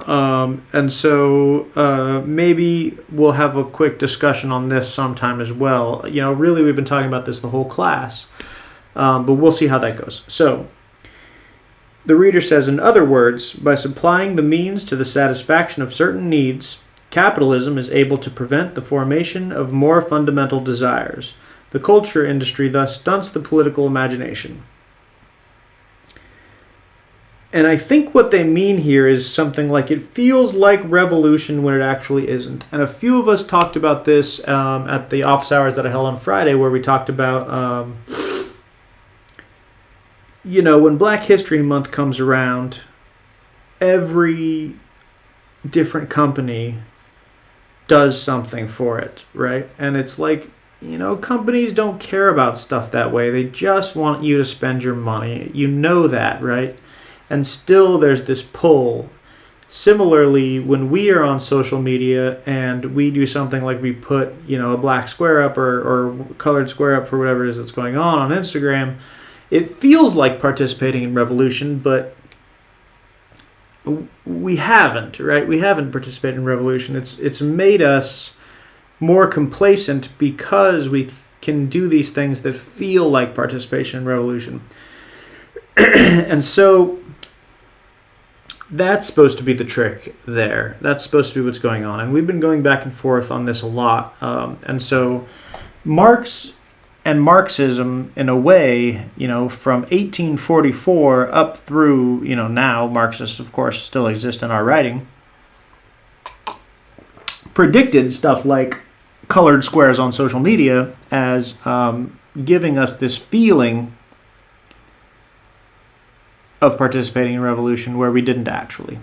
And so maybe we'll have a quick discussion on this sometime as well. Really we've been talking about this the whole class, but we'll see how that goes. So the reader says, in other words, by supplying the means to the satisfaction of certain needs, capitalism is able to prevent the formation of more fundamental desires. The culture industry thus stunts the political imagination. And I think what they mean here is something like it feels like revolution when it actually isn't. And a few of us talked about this at the office hours that I held on Friday, where we talked about, when Black History Month comes around, every different company does something for it, right? And it's like, companies don't care about stuff that way. They just want you to spend your money. You know that, right? And still there's this pull. Similarly, when we are on social media and we do something like we put, a black square up or colored square up for whatever it is that's going on Instagram, it feels like participating in revolution, but we haven't, right? We haven't participated in revolution. It's made us more complacent because we can do these things that feel like participation in revolution. And so that's supposed to be the trick there. That's supposed to be what's going on. And we've been going back and forth on this a lot. And so Marx and Marxism, in a way, from 1844 up through, now, Marxists, of course, still exist in our writing, predicted stuff like colored squares on social media as giving us this feeling of participating in revolution where we didn't actually.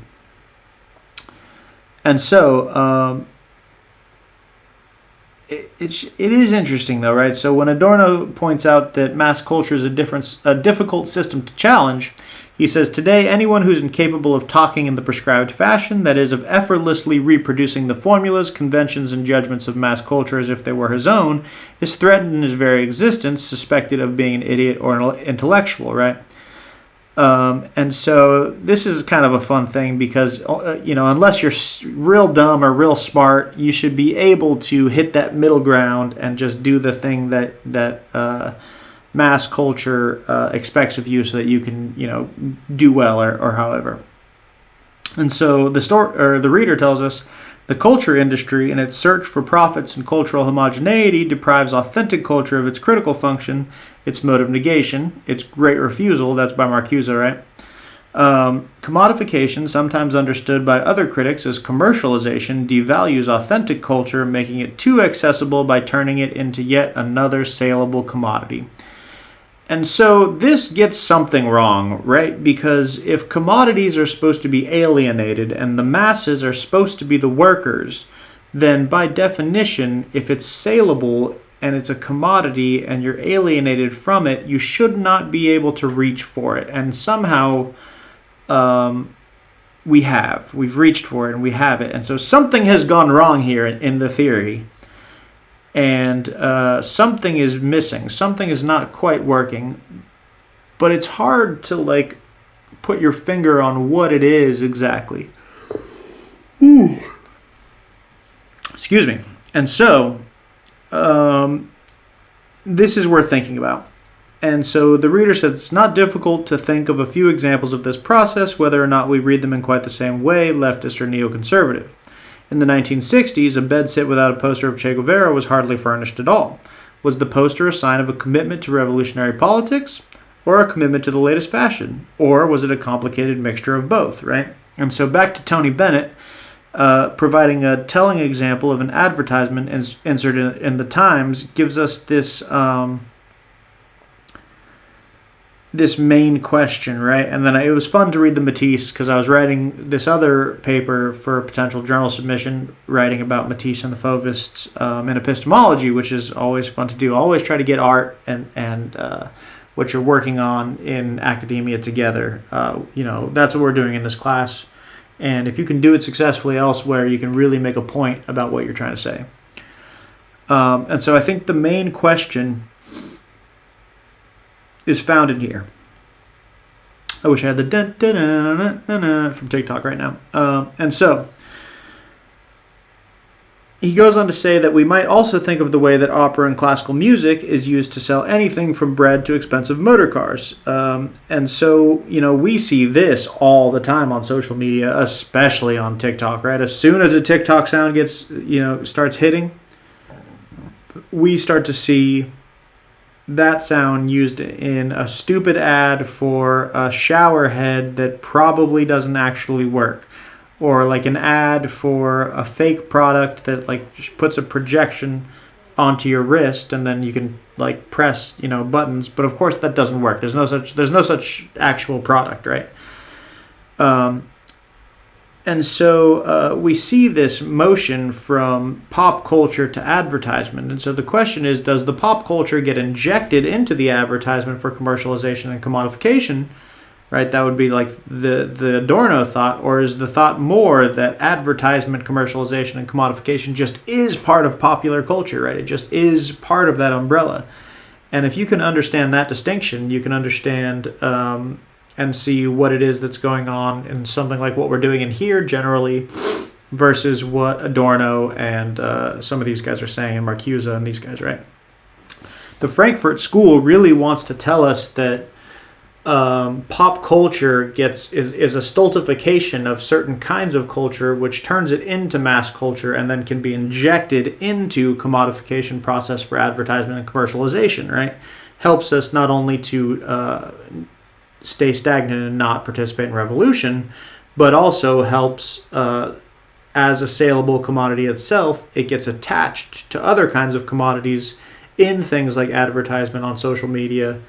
And so it is interesting though, right? So when Adorno points out that mass culture is a difficult system to challenge, he says, today, anyone who's incapable of talking in the prescribed fashion, that is, of effortlessly reproducing the formulas, conventions, and judgments of mass culture as if they were his own, is threatened in his very existence, suspected of being an idiot or an intellectual, right? And so this is kind of a fun thing because, unless you're real dumb or real smart, you should be able to hit that middle ground and just do the thing that mass culture expects of you so that you can, do well or however. And so the reader tells us, the culture industry, in its search for profits and cultural homogeneity, deprives authentic culture of its critical function, its mode of negation, its great refusal. That's by Marcuse, right? Commodification, sometimes understood by other critics as commercialization, devalues authentic culture, making it too accessible by turning it into yet another saleable commodity. And so this gets something wrong, right? Because if commodities are supposed to be alienated and the masses are supposed to be the workers, then by definition, if it's saleable and it's a commodity and you're alienated from it, you should not be able to reach for it. And somehow we've reached for it and we have it. And so something has gone wrong here in the theory. And something is missing. Something is not quite working. But it's hard to put your finger on what it is exactly. Ooh. Excuse me. And so this is worth thinking about. And so the reader says it's not difficult to think of a few examples of this process, whether or not we read them in quite the same way, leftist or neoconservative. In the 1960s, a bedsit without a poster of Che Guevara was hardly furnished at all. Was the poster a sign of a commitment to revolutionary politics or a commitment to the latest fashion? Or was it a complicated mixture of both, right? And so back to Tony Bennett, providing a telling example of an advertisement inserted in the Times gives us this this main question, right? And then it was fun to read the Matisse because I was writing this other paper for a potential journal submission, writing about Matisse and the Fauvists in epistemology, which is always fun to do. Always try to get art and what you're working on in academia together. That's what we're doing in this class. And if you can do it successfully elsewhere, you can really make a point about what you're trying to say. And so I think the main question is found in here. I wish I had the dun, dun, dun, dun, dun, dun, from TikTok right now. And so he goes on to say that we might also think of the way that opera and classical music is used to sell anything from bread to expensive motor cars. And so, we see this all the time on social media, especially on TikTok, right? As soon as a TikTok sound gets, starts hitting, we start to see that sound used in a stupid ad for a shower head that probably doesn't actually work, or like an ad for a fake product that puts a projection onto your wrist and then you can press buttons, but of course that doesn't work. There's no such actual product, right? And so we see this motion from pop culture to advertisement. And so the question is, does the pop culture get injected into the advertisement for commercialization and commodification? Right? That would be like the Adorno thought. Or is the thought more that advertisement, commercialization, and commodification just is part of popular culture, right? It just is part of that umbrella. And if you can understand that distinction, you can understand and see what it is that's going on in something like what we're doing in here generally versus what Adorno and some of these guys are saying, and Marcuse and these guys, right? The Frankfurt School really wants to tell us that pop culture is a stultification of certain kinds of culture, which turns it into mass culture and then can be injected into commodification process for advertisement and commercialization, right? Helps us not only to stay stagnant and not participate in revolution, but also helps as a saleable commodity itself. It gets attached to other kinds of commodities in things like advertisement on social media,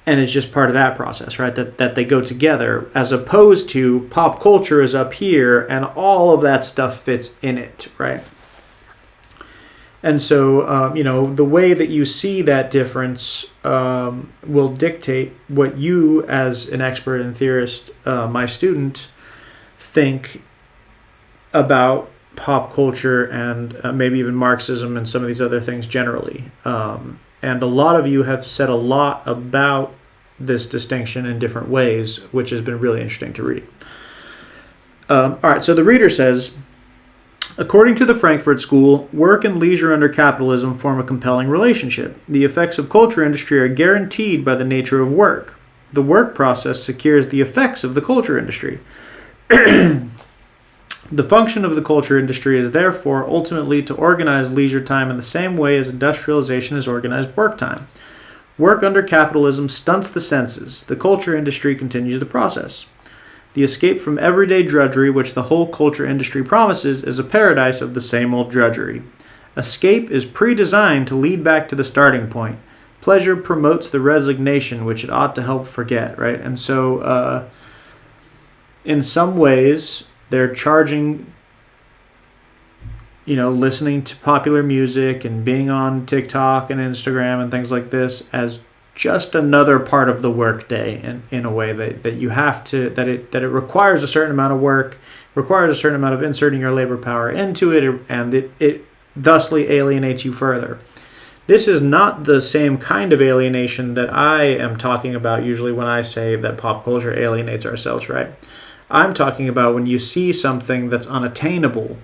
and it's just part of that process, right? That they go together, as opposed to pop culture is up here and all of that stuff fits in it, right? And so, the way that you see that difference will dictate what you, as an expert and theorist, my student, think about pop culture and maybe even Marxism and some of these other things generally. And a lot of you have said a lot about this distinction in different ways, which has been really interesting to read. All right, so the reader says, According to the Frankfurt School, work and leisure under capitalism form a compelling relationship. The effects of culture industry are guaranteed by the nature of work. The work process secures the effects of the culture industry. The function of the culture industry is therefore ultimately to organize leisure time in the same way as industrialization has organized work time. Work under capitalism stunts the senses. The culture industry continues the process. The escape from everyday drudgery which the whole culture industry promises is a paradise of the same old drudgery. Escape is pre-designed to lead back to the starting point. Pleasure promotes the resignation which it ought to help forget, right? And so, in some ways, they're charging, listening to popular music and being on TikTok and Instagram and things like this as just another part of the workday in a way that you have to, that it requires a certain amount of work, requires a certain amount of inserting your labor power into it, and it thusly alienates you further. This is not the same kind of alienation that I am talking about usually when I say that pop culture alienates ourselves, right? I'm talking about when you see something that's unattainable,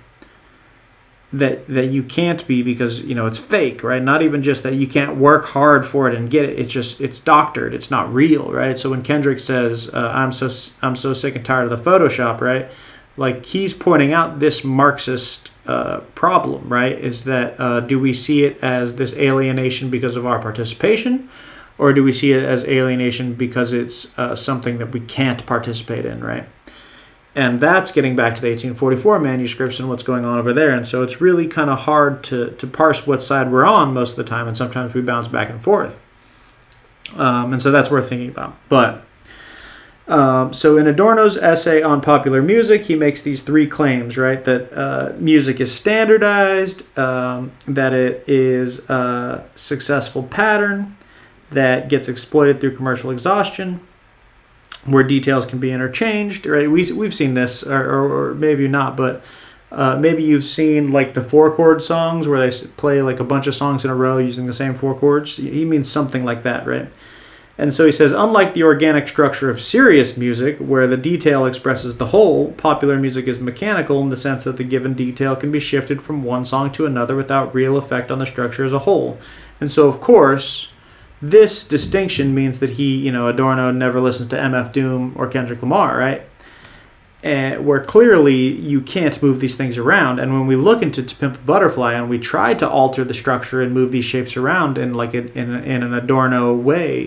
that you can't be because, it's fake, right? Not even just that you can't work hard for it and get it. It's doctored. It's not real, right? So when Kendrick says, I'm so sick and tired of the Photoshop, right? Like, he's pointing out this Marxist problem, right? Is that do we see it as this alienation because of our participation, or do we see it as alienation because it's something that we can't participate in, right? And that's getting back to the 1844 manuscripts and what's going on over there. And so it's really kind of hard to parse what side we're on most of the time, and sometimes we bounce back and forth. And so that's worth thinking about. But so in Adorno's essay on popular music, he makes these three claims, right? That music is standardized, that it is a successful pattern that gets exploited through commercial exhaustion, where details can be interchanged, right? We've seen this, or maybe not, but maybe you've seen like the 4-chord songs where they play like a bunch of songs in a row using the same 4 chords. He means something like that, right? And so he says, unlike the organic structure of serious music, where the detail expresses the whole, popular music is mechanical in the sense that the given detail can be shifted from one song to another without real effect on the structure as a whole. And so, of course, this distinction means that Adorno never listens to MF Doom or Kendrick Lamar, right? And where clearly you can't move these things around. And when we look into To Pimp a Butterfly and we try to alter the structure and move these shapes around in an Adorno way,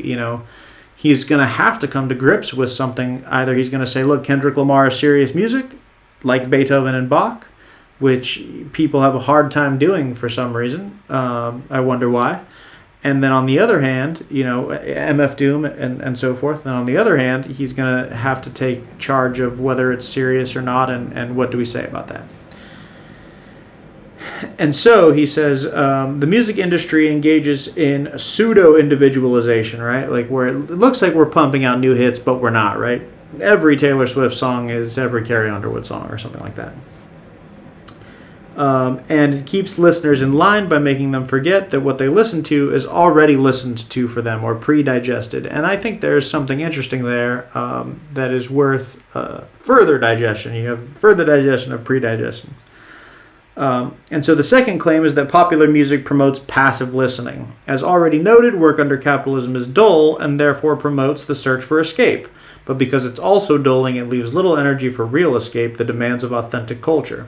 he's going to have to come to grips with something. Either he's going to say, look, Kendrick Lamar is serious music, like Beethoven and Bach, which people have a hard time doing for some reason. I wonder why. And then on the other hand, MF Doom and so forth. And on the other hand, he's going to have to take charge of whether it's serious or not, and what do we say about that. And so he says the music industry engages in pseudo-individualization, right? Like where it looks like we're pumping out new hits, but we're not, right? Every Taylor Swift song is every Carrie Underwood song or something like that. And it keeps listeners in line by making them forget that what they listen to is already listened to for them or pre-digested. And I think there's something interesting there that is worth further digestion. You have further digestion of pre-digestion. And so the second claim is that popular music promotes passive listening. As already noted, work under capitalism is dull and therefore promotes the search for escape. But because it's also dulling, it leaves little energy for real escape, the demands of authentic culture.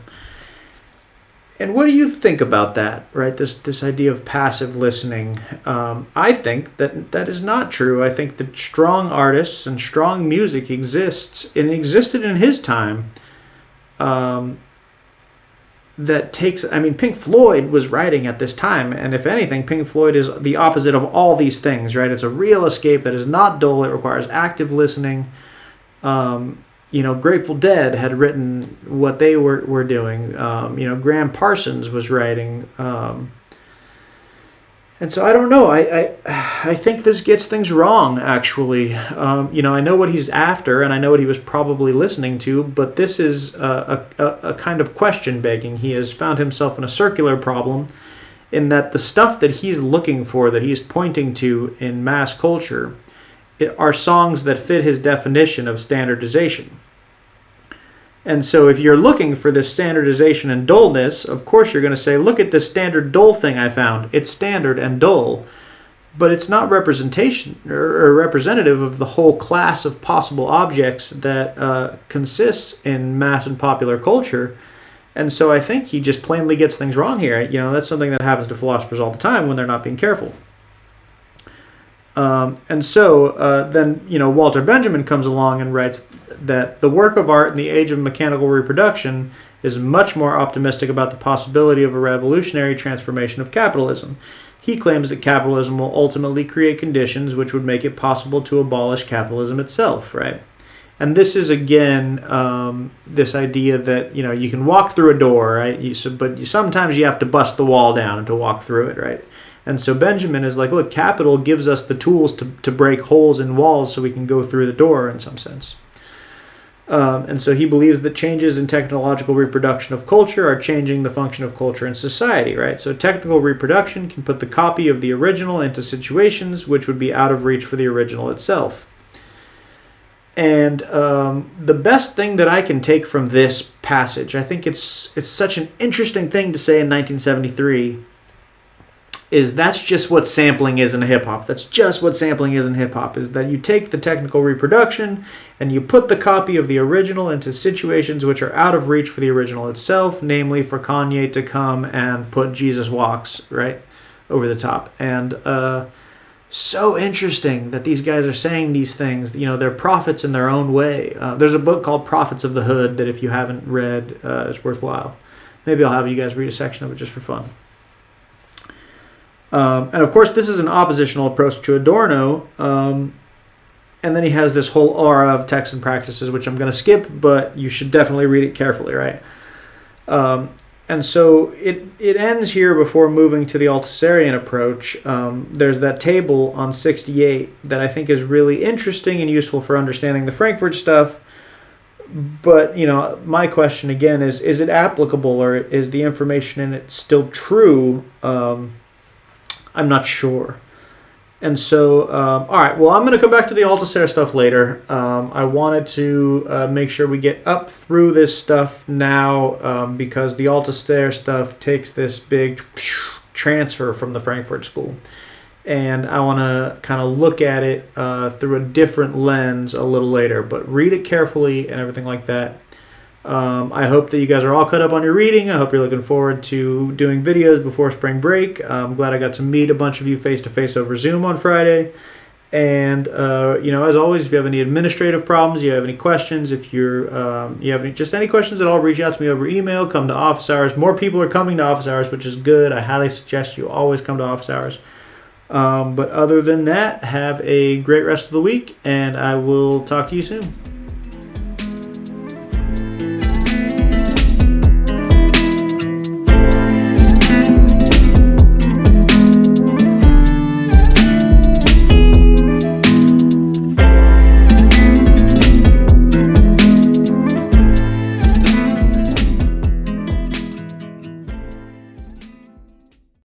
And what do you think about that, right? This idea of passive listening. I think that is not true. I think that strong artists and strong music exists and existed in his time. Pink Floyd was writing at this time, and if anything, Pink Floyd is the opposite of all these things, right? It's a real escape that is not dull. It requires active listening. Grateful Dead had written what they were doing. Graham Parsons was writing. And so I don't know. I think this gets things wrong, actually. I know what he's after, and I know what he was probably listening to, but this is a kind of question begging. He has found himself in a circular problem in that the stuff that he's looking for, that he's pointing to in mass culture, are songs that fit his definition of standardization. And so if you're looking for this standardization and dullness, of course you're going to say, look at this standard dull thing I found. It's standard and dull, but it's not representation or representative of the whole class of possible objects that consists in mass and popular culture. And so I think he just plainly gets things wrong here. You know, that's something that happens to philosophers all the time when they're not being careful. And so then, you know, Walter Benjamin comes along and writes that the work of art in the age of mechanical reproduction is much more optimistic about the possibility of a revolutionary transformation of capitalism. He claims that capitalism will ultimately create conditions which would make it possible to abolish capitalism itself, right? And this is, again, this idea that, you know, you can walk through a door, right? But sometimes you have to bust the wall down to walk through it, right? And so Benjamin is like, look, capital gives us the tools to break holes in walls so we can go through the door in some sense. And so he believes that changes in technological reproduction of culture are changing the function of culture in society, right? So technical reproduction can put the copy of the original into situations which would be out of reach for the original itself. And the best thing that I can take from this passage, I think it's such an interesting thing to say in 1973, is that's just what sampling is in hip-hop. That's just what sampling is in hip-hop, is that you take the technical reproduction and you put the copy of the original into situations which are out of reach for the original itself, namely for Kanye to come and put Jesus Walks, right, over the top. And so interesting that these guys are saying these things. You know, they're prophets in their own way. There's a book called Prophets of the Hood that if you haven't read, it's worthwhile. Maybe I'll have you guys read a section of it just for fun. And of course, this is an oppositional approach to Adorno. And then he has this whole aura of texts and practices, which I'm going to skip, but you should definitely read it carefully, right? And so it ends here before moving to the Althusserian approach. There's that table on 68 that I think is really interesting and useful for understanding the Frankfurt stuff. But, you know, my question again is it applicable, or is the information in it still true? I'm not sure. And so, all right, well, I'm going to come back to the Althusser stuff later. I wanted to make sure we get up through this stuff now because the Althusser stuff takes this big transfer from the Frankfurt School. And I want to kind of look at it through a different lens a little later, but read it carefully and everything like that. I hope that you guys are all caught up on your reading. I hope you're looking forward to doing videos before spring break. I'm glad I got to meet a bunch of you face-to-face over Zoom on Friday. And, you know, as always, if you have any administrative problems, you have any questions, if you have any questions at all, reach out to me over email, come to office hours. More people are coming to office hours, which is good. I highly suggest you always come to office hours. But other than that, have a great rest of the week, and I will talk to you soon.